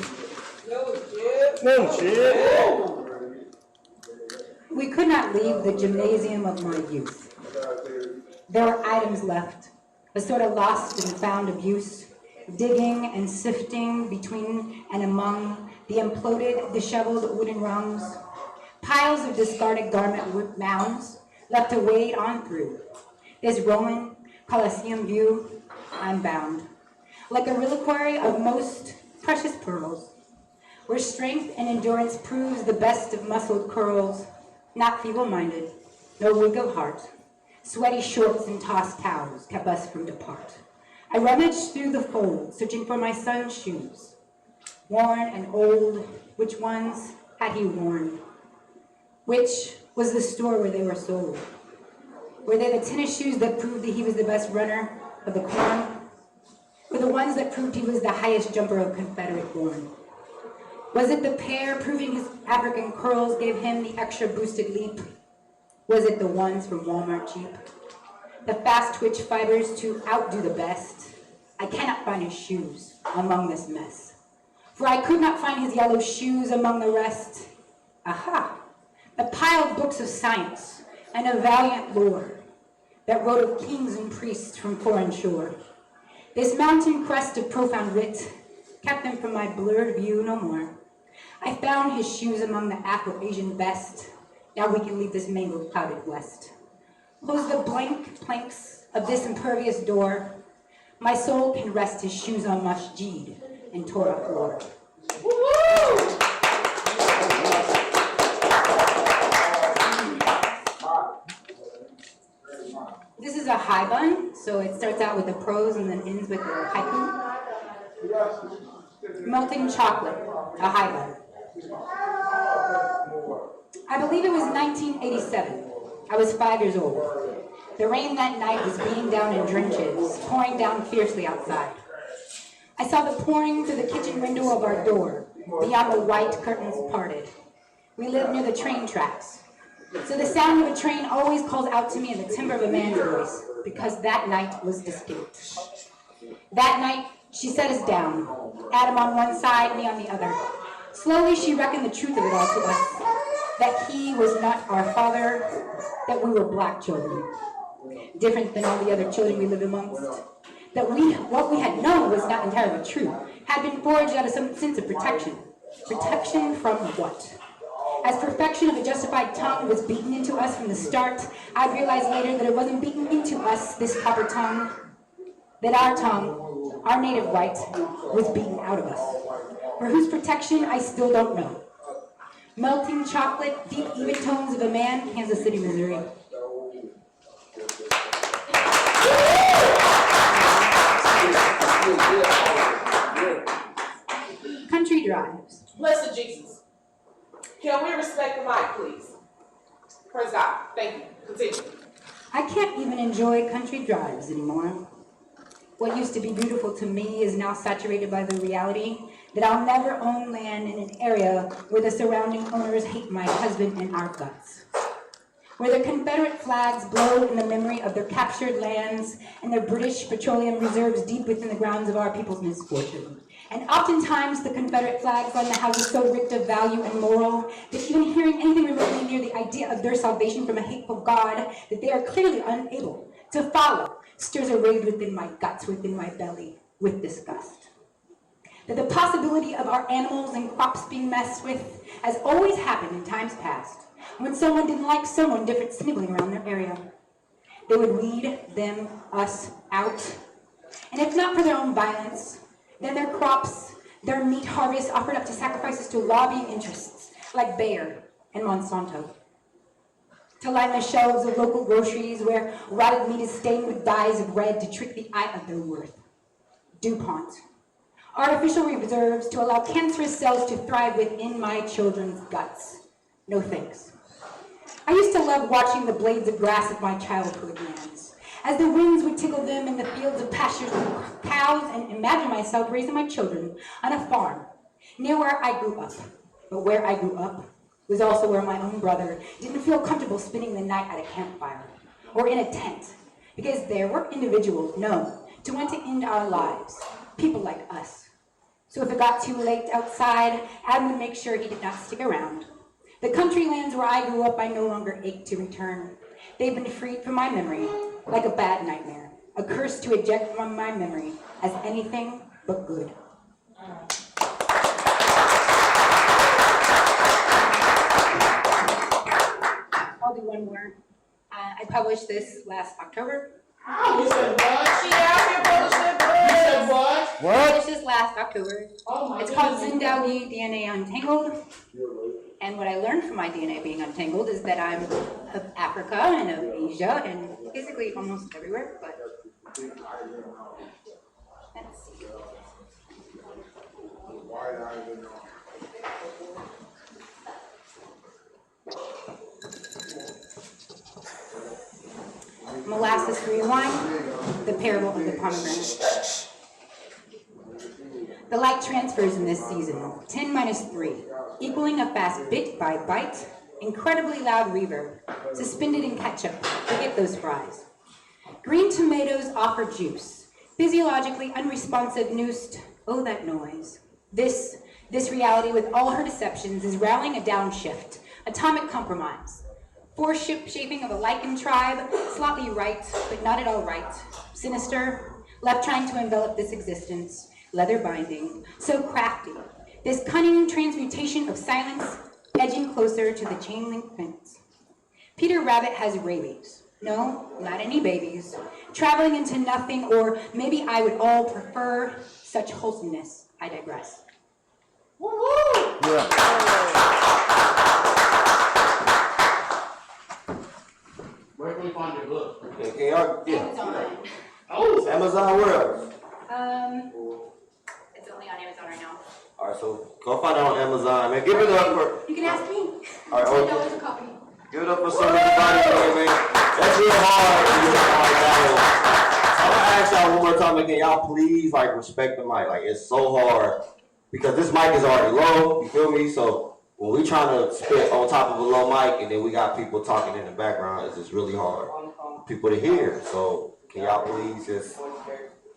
We could not leave the gymnasium of my youth. There were items left, a sort of lost and found abuse, digging and sifting between and among the imploded, disheveled wooden rungs, piles of discarded garment mounds left to wade on through. This Roman Colosseum view, I'm bound. Like a reliquary of most precious pearls, where strength and endurance proves the best of muscled curls, not feeble-minded, no weak of heart. Sweaty shorts and tossed towels kept us from depart. I rummaged through the fold, searching for my son's shoes. Worn and old, which ones had he worn? Which was the store where they were sold? Were they the tennis shoes that proved that he was the best runner of the corn? Or the ones that proved he was the highest jumper of Confederate born? Was it the pair proving his African curls gave him the extra boosted leap? Was it the ones from Walmart cheap? The fast twitch fibers to outdo the best? I cannot find his shoes among this mess. For I could not find his yellow shoes among the rest. Aha! The piled books of science and of valiant lore that wrote of kings and priests from foreign shore. This mountain crest of profound wit kept them from my blurred view no more. I found his shoes among the Afro-Asian best. Now we can leave this mangled, clouded west. Close the blank planks of this impervious door. My soul can rest his shoes on masjid and Torah floor. This is a high bun, so it starts out with the prose and then ends with the haiku. Melting chocolate, a high bun. I believe it was 1987. I was 5 years old. The rain that night was beating down in drenches, pouring down fiercely outside. I saw the pouring through the kitchen window of our door, beyond the white curtains parted. We lived near the train tracks, so the sound of a train always calls out to me in the timbre of a man's voice, because that night was distinct. That night, she set us down, Adam on one side, me on the other. Slowly, she reckoned the truth of it all to us, that he was not our father, that we were black children, different than all the other children we lived amongst, that what we had known was not entirely true, had been forged out of some sense of protection. Protection from what? As perfection of a justified tongue was beaten into us from the start, I realized later that it wasn't beaten into us, this copper tongue, that our tongue, our native white, was beaten out of us. For whose protection, I still don't know. Melting chocolate, deep even tones of a man, Kansas City, Missouri. Country drives. Blessed Jesus. Can we respect the mic, please? Praise God. Thank you. Continue. I can't even enjoy country drives anymore. What used to be beautiful to me is now saturated by the reality that I'll never own land in an area where the surrounding owners hate my husband and our guts. Where the Confederate flags blow in the memory of their captured lands and their British petroleum reserves deep within the grounds of our people's misfortune. And oftentimes the Confederate flags on the houses so ripped of value and moral that even hearing anything remotely near the idea of their salvation from a hateful God that they are clearly unable to follow stirs a rage within my guts, within my belly, with disgust. That the possibility of our animals and crops being messed with has always happened in times past, when someone didn't like someone different sniveling around their area. They would weed them, us, out. And if not for their own violence, then their crops, their meat harvests offered up to sacrifices to lobbying interests like Bayer and Monsanto. to line the shelves of local groceries where rotted meat is stained with dyes of red to trick the eye of their worth. DuPont. Artificial reserves to allow cancerous cells to thrive within my children's guts. No thanks. I used to love watching the blades of grass of my childhood lands, as the winds would tickle them in the fields of pastures with cows, and imagine myself raising my children on a farm near where I grew up. But where I grew up was also where my own brother didn't feel comfortable spending the night at a campfire or in a tent, because there were individuals known to want to end our lives, people like us. So if it got too late outside, Adam would make sure he did not stick around. The country lands where I grew up, I no longer ache to return. They've been freed from my memory, like a bad nightmare, a curse to eject from my memory as anything but good. I'll do one more. I published this last October. You said what? She out here bullshit, You said what? I published this last October. Oh my It's called goodness. Zindagi DNA Untangled. And what I learned from my DNA being untangled is that I'm of Africa and of Asia and basically almost everywhere, but let's see. Molasses-free wine, the parable of the pomegranate. The light transfers in this season, 10 minus 3, equaling a fast bit by bite, incredibly loud reverb, suspended in ketchup, forget those fries. Green tomatoes offer juice, physiologically unresponsive noosed, oh that noise. This reality with all her deceptions is rallying a downshift, atomic compromise. Forced shaping of a lichen tribe, slightly right, but not at all right. Sinister, left trying to envelop this existence, leather binding, so crafty. This cunning transmutation of silence, edging closer to the chain link fence. Peter Rabbit has rabies. No, not any babies. Traveling into nothing, or maybe I would all prefer such wholesomeness. I digress. Where can we find your book? Can y'all, Amazon. Oh, Amazon, where else? It's only on Amazon right now. All right, so go find it on Amazon, man. Give it up for. You can ask me. All right, $10 okay. a copy. Give it up for some everybody here, man. That's real hard. I'm gonna ask y'all one more time, can y'all please like respect the mic? Like it's so hard because this mic is already low. You feel me? So when we trying to spit on top of a low mic and then we got people talking in the background, it's just really hard for people to hear. So can y'all please just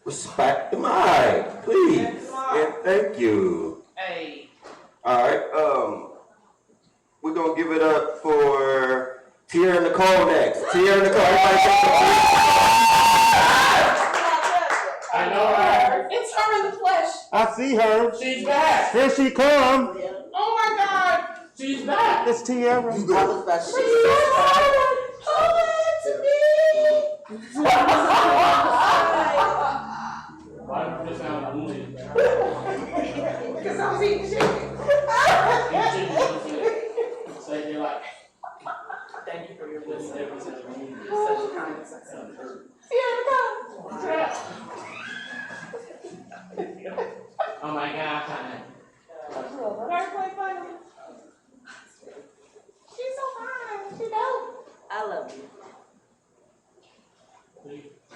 respect the mic, please? And thank you. Hey. All right. We're gonna give it up for Tia and Nicole next. Tia and Nicole, everybody take a I know her. It's her in the flesh. I see her. She's back. Here she come. Oh my God. She's back. It's Tierra. She's so hard. Why did you just sound wounded? Because I was eating chicken. Say you're like, Thank you for your wisdom. every Such a kind sense. Yeah, oh my God. she's so fine. She dope. I love you.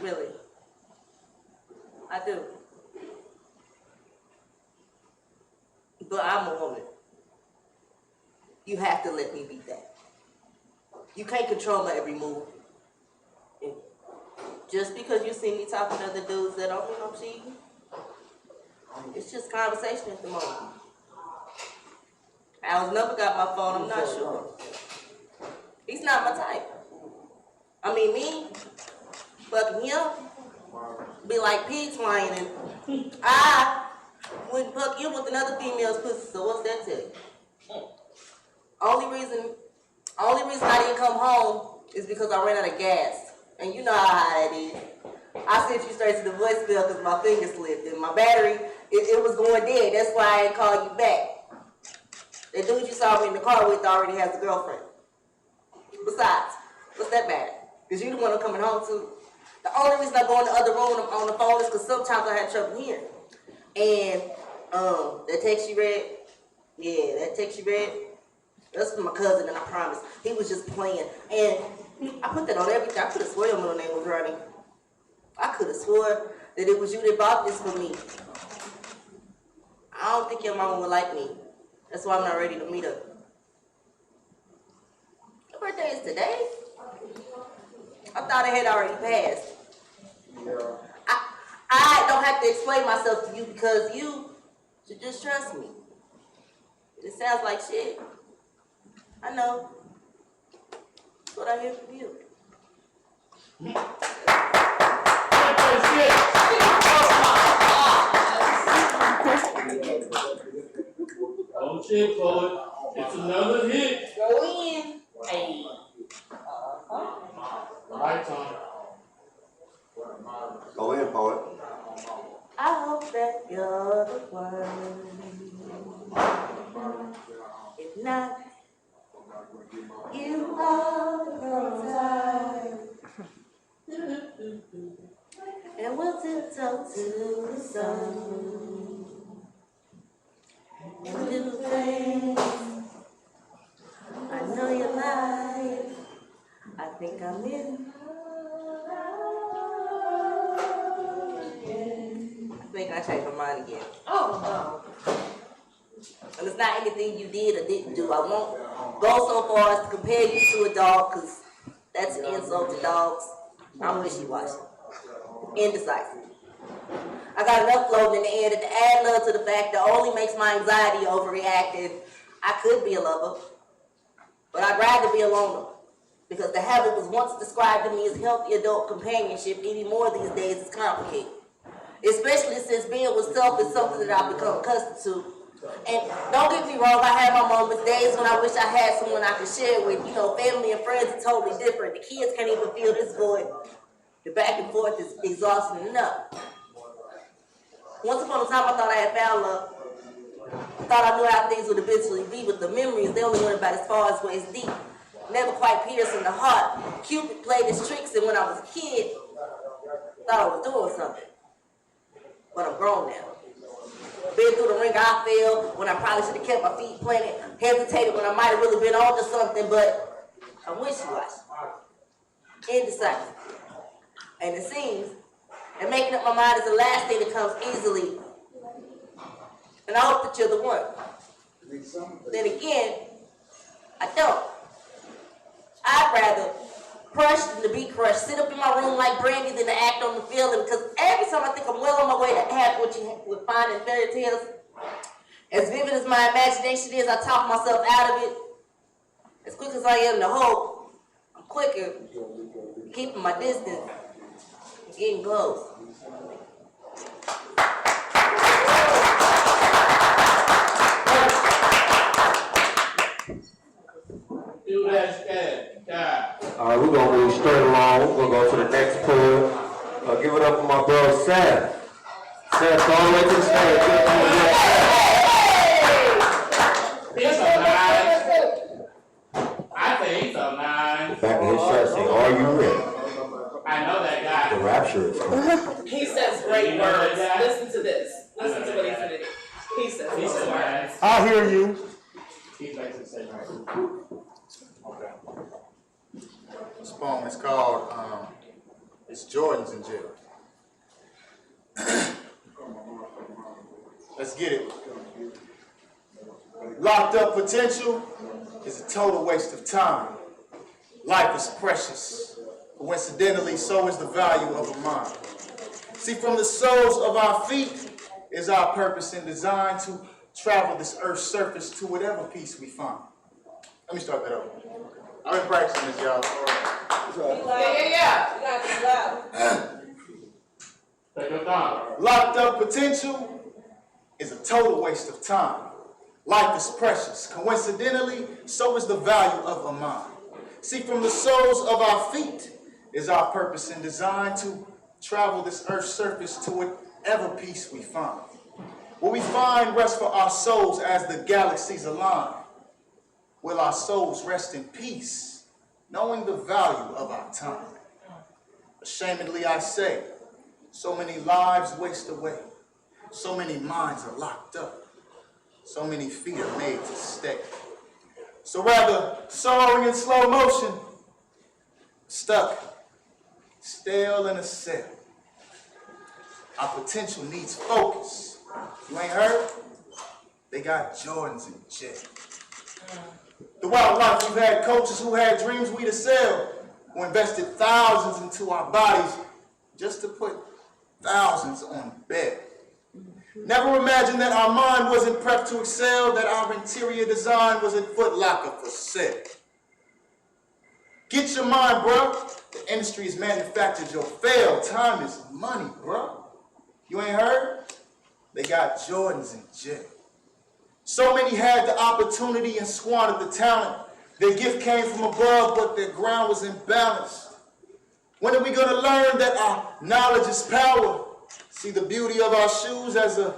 Really. I do. But I'm a woman. You have to let me be that. You can't control my every move. And just because you see me talking to other dudes that don't mean I'm cheating, it's just conversation at the moment. Al's number got my phone, I'm not sure. He's not my type. I mean, me, fucking him, be like pigs flying, and I wouldn't fuck you with another female's pussy, so what's that to you? Only reason I didn't come home is because I ran out of gas. And you know how high that is. I sent you straight to the voicemail because my finger slipped and my battery, it was going dead. That's why I didn't call you back. The dude you saw me in the car with already has a girlfriend. Besides, What's that matter? Because you the one I'm coming home to. The only reason I go in the other room on the phone is because sometimes I have trouble hearing. And that text you read, yeah, that text you read, that's from my cousin, and I promise. He was just playing. And I put that on everything. I could have swore your middle name was Ronnie. I could have swore that it was you that bought this for me. I don't think your mama would like me. That's why I'm not ready to meet her. Your birthday is today? I thought it had already passed. I don't have to explain myself to you because you should just trust me. It sounds like shit. I know. That's what I hear from you. Oh shit, poet. It's another hit. Go in. Hey. Lights on. Go in, poet. I hope that you're the one. If not, you are the time. And we'll tiptoe to the sun. And do things I know you like. I think I'm in. I think I changed my mind again. Oh, And it's not anything you did or didn't do. I won't go so far as to compare you to a dog, because that's an insult to dogs. I'm wishy-washy. Indecisive. I got enough floating in the air that to add love to the fact that only makes my anxiety overreact, and I could be a lover, but I'd rather be a loner. Because to have what was once described to me as healthy adult companionship anymore these days is complicated. Especially since being with self is something that I've become accustomed to. And don't get me wrong, I have my moments, days when I wish I had someone I could share with. You know, family and friends are totally different. The kids can't even feel this void. The back and forth is exhausting enough. Once upon a time, I thought I had found love. I thought I knew how things would eventually be, but the memories, they only went about as far as waist deep. Never quite piercing the heart. Cupid played his tricks, and when I was a kid, I thought I was doing something. But I'm grown now. Been through the ringer I fell when I probably should have kept my feet planted. Hesitated when I might have really been on to something, but I wish you was. Indecisive. And it seems that making up my mind is the last thing that comes easily. And I hope that you're the one. Then again, I don't. I'd rather crush than to be crushed. Sit up in my room like Brandy than to act on the feeling. Because every time I think I'm well on my way to have what you would find in fairy tales, as vivid as my imagination is, I talk myself out of it. As quick as I am to hope, I'm quicker keeping my distance and getting close. Do that scat. God. All right, we're gonna move straight along. We're gonna go to the next poet. Give it up for my brother Seth. Seth, all the way to the stage. Give it up for my brother Seth. He's so nice. I think he's so nice. Back to his shirt saying, "Are you ready?" I know that The guy. rapture is coming. he says great words. Listen to this. Listen to what he said. He says He's these so words. nice. I hear you. He's basically saying nice. Okay. This poem is called, it's Jordan's in jail. Let's get it. Locked up potential is a total waste of time. Life is precious. Coincidentally, so is the value of a mind. See, from the soles of our feet is our purpose and design to travel this earth's surface to whatever peace we find. Let me start that over. I've been practicing this, y'all. Yeah. You gotta be loud. Take your time. Locked up potential is a total waste of time. Life is precious. Coincidentally, so is the value of a mind. See, from the soles of our feet is our purpose and design to travel this earth's surface to whatever peace we find. Where we find rest for our souls as the galaxies align. Will our souls rest in peace knowing the value of our time. Ashamedly I say, so many lives waste away, so many minds are locked up, so many feet are made to stay. So rather soaring in slow motion, stuck, stale in a cell. Our potential needs focus. You ain't heard? They got Jordans in jail. Throughout life, we've had coaches who had dreams we to sell, who invested thousands into our bodies just to put thousands on bed. Never imagined that our mind wasn't prepped to excel, that our interior design was a Foot Locker for sale. Get your mind, bro. The industry has manufactured your fail. Time is money, bro. You ain't heard? They got Jordans in jail. So many had the opportunity and squandered the talent. Their gift came from above, but their ground was imbalanced. When are we going to learn that our knowledge is power? See the beauty of our shoes as a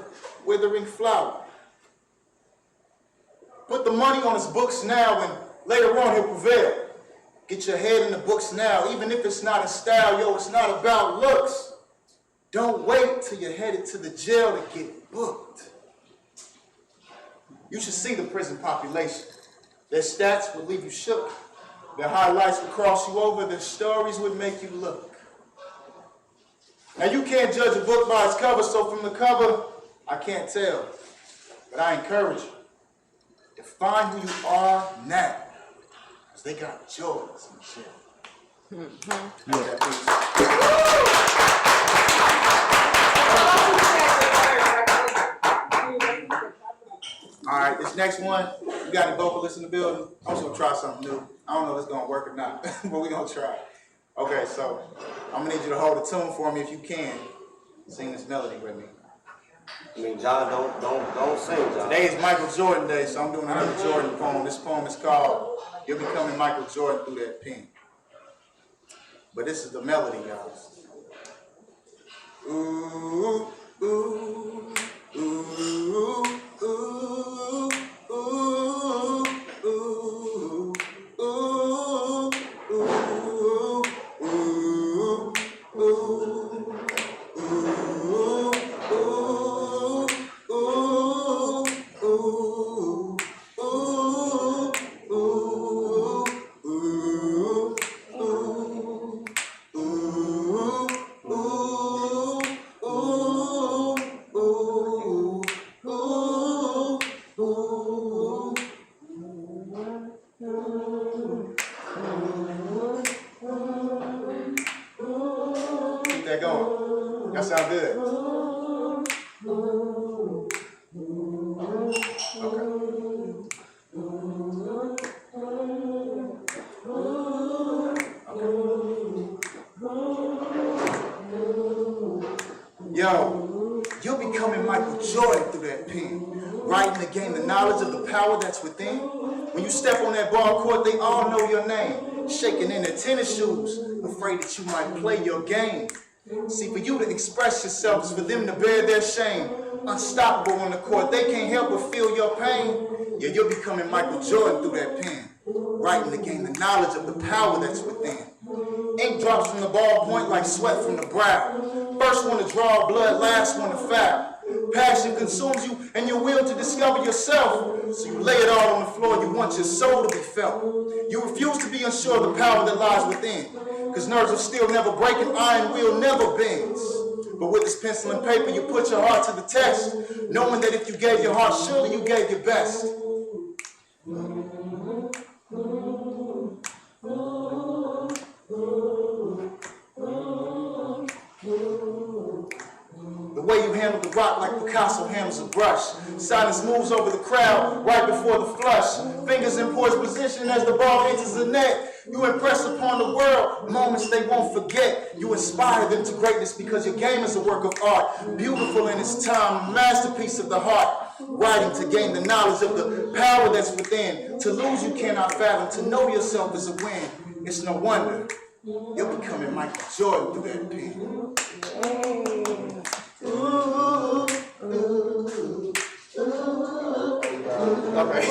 withering flower. Put the money on his books now, and later on he'll prevail. Get your head in the books now, even if it's not in style. Yo, it's not about looks. Don't wait till you're headed to the jail to get booked. You should see the prison population. Their stats would leave you shook. Their highlights would cross you over. Their stories would make you look. Now, you can't judge a book by its cover, so from the cover, I can't tell. But I encourage you to find who you are now, because they got Jordans in jail. All right, this next one, you got any vocalists in the building? I'm just gonna try something new. I don't know if it's gonna work or not, but we're gonna try. Okay, so I'm gonna need you to hold a tune for me if you can. Sing this melody with me. I mean, John, don't sing, John. Today is Michael Jordan Day, so I'm doing another Jordan poem. This poem is called "You're Becoming Michael Jordan Through That Pen." But this is the melody, guys. Ooh, ooh, ooh, ooh, ooh, ooh, ooh, ooh, ooh, Keep that going. That sound good. Yo, you're becoming Michael Jordan through that pen. Writing to gain the knowledge of the power that's within. When you step on that ball court, they all know your name. Shaking in their tennis shoes, afraid that you might play your game. See, for you to express yourself is for them to bear their shame. Unstoppable on the court, they can't help but feel your pain. Yeah, you're becoming Michael Jordan through that pen. Writing to gain the knowledge of the power that's within. Ink drops from the ball point like sweat from the brow. First one to draw blood, last one to foul. Passion consumes you and your will to discover yourself. So you lay it all on the floor, you want your soul to be felt. You refuse to be unsure of the power that lies within. Because nerves of steel never break and iron will never bends. But with this pencil and paper, you put your heart to the test, knowing that if you gave your heart, surely you gave your best. The way you handle the rock like Picasso handles a brush. Silence moves over the crowd right before the flush. Fingers in poised position as the ball enters the net. You impress upon the world moments they won't forget. You inspire them to greatness because your game is a work of art. Beautiful in its time, a masterpiece of the heart. Writing to gain the knowledge of the power that's within. To lose you cannot fathom, to know yourself is a win. It's no wonder you're becoming Michael Jordan through that pen. Okay.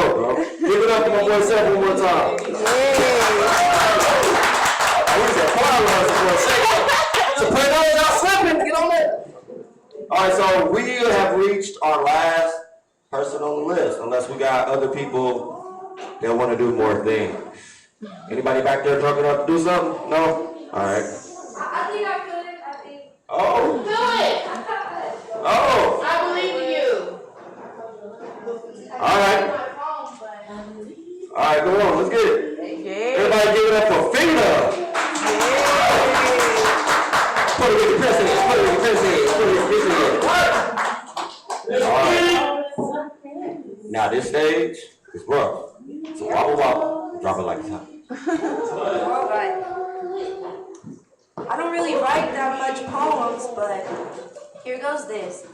go, bro. Give it up for my boy Seth one more time. I wish that choir was for a second. Sopranos, y'all slipping. Get on that. All right, so we have reached our last person on the list, unless we got other people that want to do more things. Anybody back there drunk enough to do something? No? All right. I think I could. Oh. Do it. Oh. I believe in you. All right. All right, go on. Let's get it. Everybody give it up for Fina. Put it in the president. Put it in the president. Put it in the president. All right. Now this stage is rough. So wobble wobble. Drop it like it's hot. All right. I don't really write that much poems, but here goes this.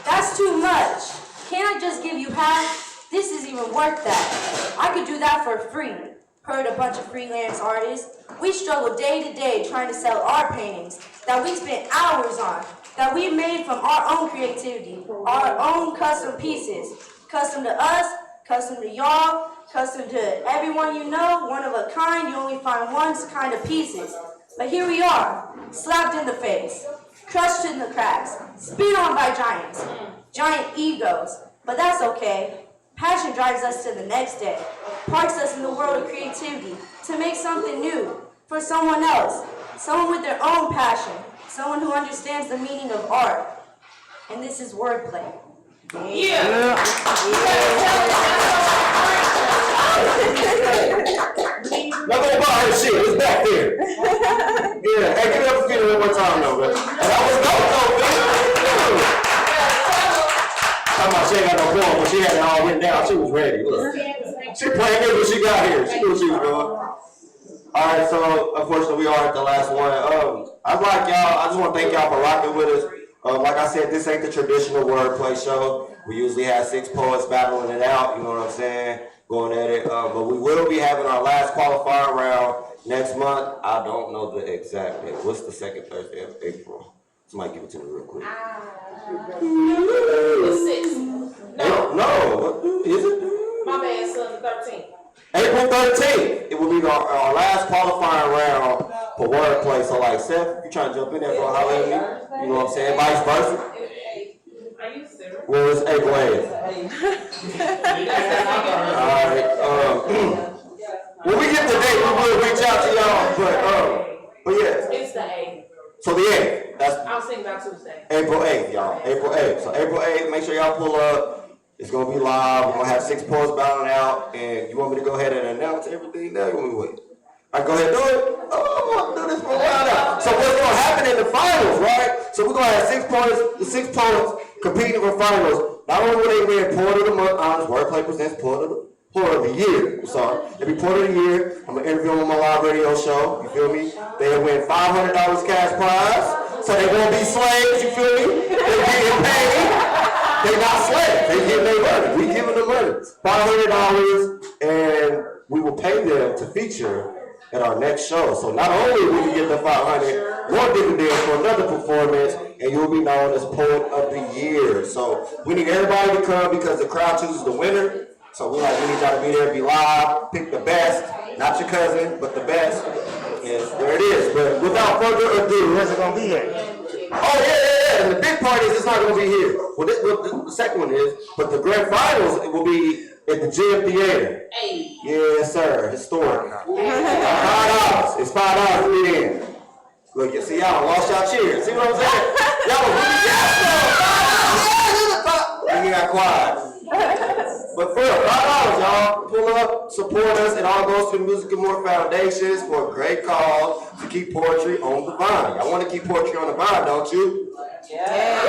That's too much. Can't I just give you half? This isn't even worth that. I could do that for free. Heard a bunch of freelance artists. We struggle day to day trying to sell our paintings that we spent hours on, that we made from our own creativity, our own custom pieces. Custom to us, custom to y'all, custom to everyone you know, one of a kind, you only find one kind of pieces. But here we are, slapped in the face, crushed in the cracks, spit on by giants, giant egos. But that's okay. Passion drives us to the next day, parks us in the world of creativity to make something new for someone else, someone with their own passion, someone who understands the meaning of art. And this is wordplay. Yeah. Nothing about her shit. It's back there. Yeah. Hey, give it up for Fina one more time, though, man. And that was dope, though, Fina. Talking about she ain't got no poem, but she had it all written down. She was ready. Look. She playing it when she got here. She knew what she was doing. All right, so unfortunately we are at the last one. I just want to thank y'all for rocking with us. Like I said, this ain't the traditional wordplay show. We usually have 6 poets battling it out, you know what I'm saying, going at it. But we will be having our last qualifying round next month. I don't know the exact date. What's the second Thursday of April? Somebody give it to me real quick. The 6th. No, what is it? My bad, son, the 13th. April 13th, it will be our last qualifying round for wordplay. So, like, Seth, you trying to jump in there for a holler at me? You know what I'm saying? Vice versa. Are you serious? Well, it's April 8th. All right. When we get the date, we will reach out to y'all. But yeah. It's the 8th. So the 8th. That's I'm thinking about Tuesday. April 8th, y'all. April 8th. So April 8th, make sure y'all pull up. It's gonna be live. We're gonna have 6 posts battling out. And you want me to go ahead and announce everything now? You want me to wait? I go ahead and do it? Oh, I'm gonna do this for a while now. So what's gonna happen in the finals, right? So we're gonna have 6 points, the 6 poets competing for finals. Not only will they win Poet of the Month, Honest Wordplay presents Poet of the Year. I'm sorry. They'll be Poet of the Year. I'm gonna interview them on my live radio show. You feel me? They'll win $500 cash prize. So they won't be slaves, you feel me? They're getting paid. They not slaves. They getting their money. We giving them money. $500, and we will pay them to feature at our next show. So not only will you get the $500, more dividends for another performance, and you'll be known as Poet of the Year. So we need everybody to come because the crowd chooses the winner. So we need y'all to be there, be live, pick the best, not your cousin, but the best. And there it is. But without further ado, where's it gonna be at? Oh yeah. And the big part is it's not gonna be here. Well, the second one is, but the grand finals it will be at the Gym Theater. Hey. Yes, sir. Historic. $5. It's $5 to get in. Look, you see, y'all lost y'all cheers. See what I'm saying? Y'all was really yes, you got quiet. But for $5, y'all, pull up, support us. It all goes to the Music and More Foundations for a great cause to keep poetry on the vine. Y'all want to keep poetry on the vine, don't you? Yeah.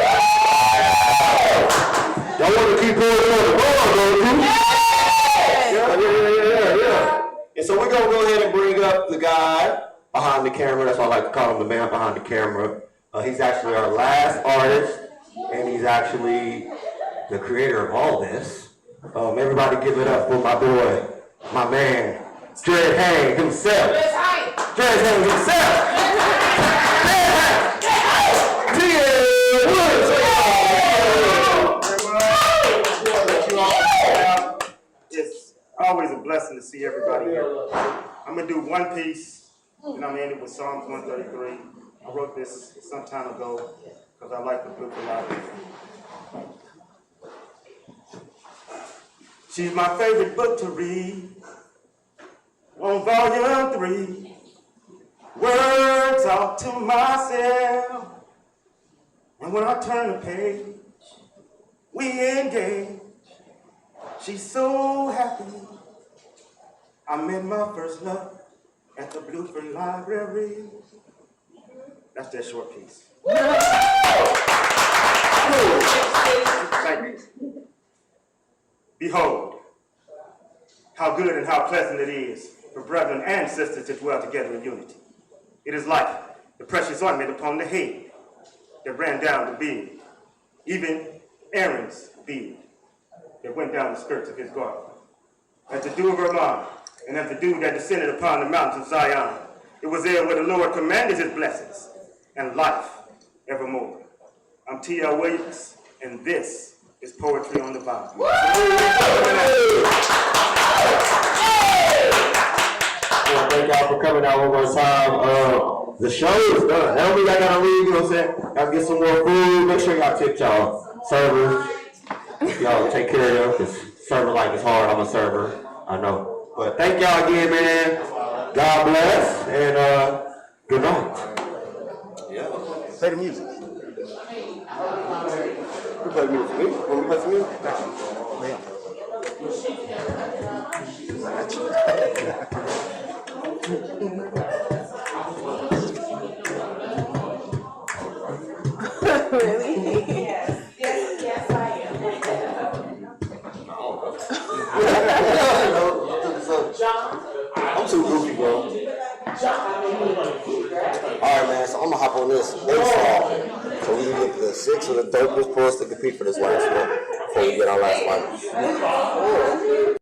Y'all want to keep poetry on the vine, don't you? Yeah. And so we're going to go ahead and bring up the guy behind the camera. That's why I like to call him the man behind the camera. He's actually our last artist, and he's actually the creator of all this. Everybody give it up for my boy, my man, Dread Hang himself. Dread Hang himself. one piece, and I'm ending with Psalms 133. I wrote this some time ago because I like the book a lot. She's my favorite book to read. On volume 3, words talk to myself. And when I turn the page, we engage. She's so happy. I met my first love at the Blueford Library. That's that short piece. Thank you. Behold, how good and how pleasant it is for brethren and sisters to dwell together in unity. It is like the precious ointment upon the head that ran down the beard, even Aaron's beard that went down the skirts of his garment. As the dew of Hermon, and as the dew that descended upon the mountains of Zion, it was there where the Lord commanded his blessings and life evermore. I'm T.L. Williams, and this is Poetry on the Vine. Thank y'all for coming out one more time. The show is done. That don't mean I gotta leave, you know what I'm saying? Gotta get some more food. Make sure y'all tip y'all servers. Y'all take care of them, because server life is hard. I'm a server, I know. But thank y'all again, man. God bless, and good night. Yeah. Play the music. Who play the music? Me? Want me to play some music? Really? Yes, I am. John? I'm too goofy, bro. Alright, man, so I'm gonna hop on this baseball. So we can get the 6 of the dopest pulls to compete for this last one before we get our last finals.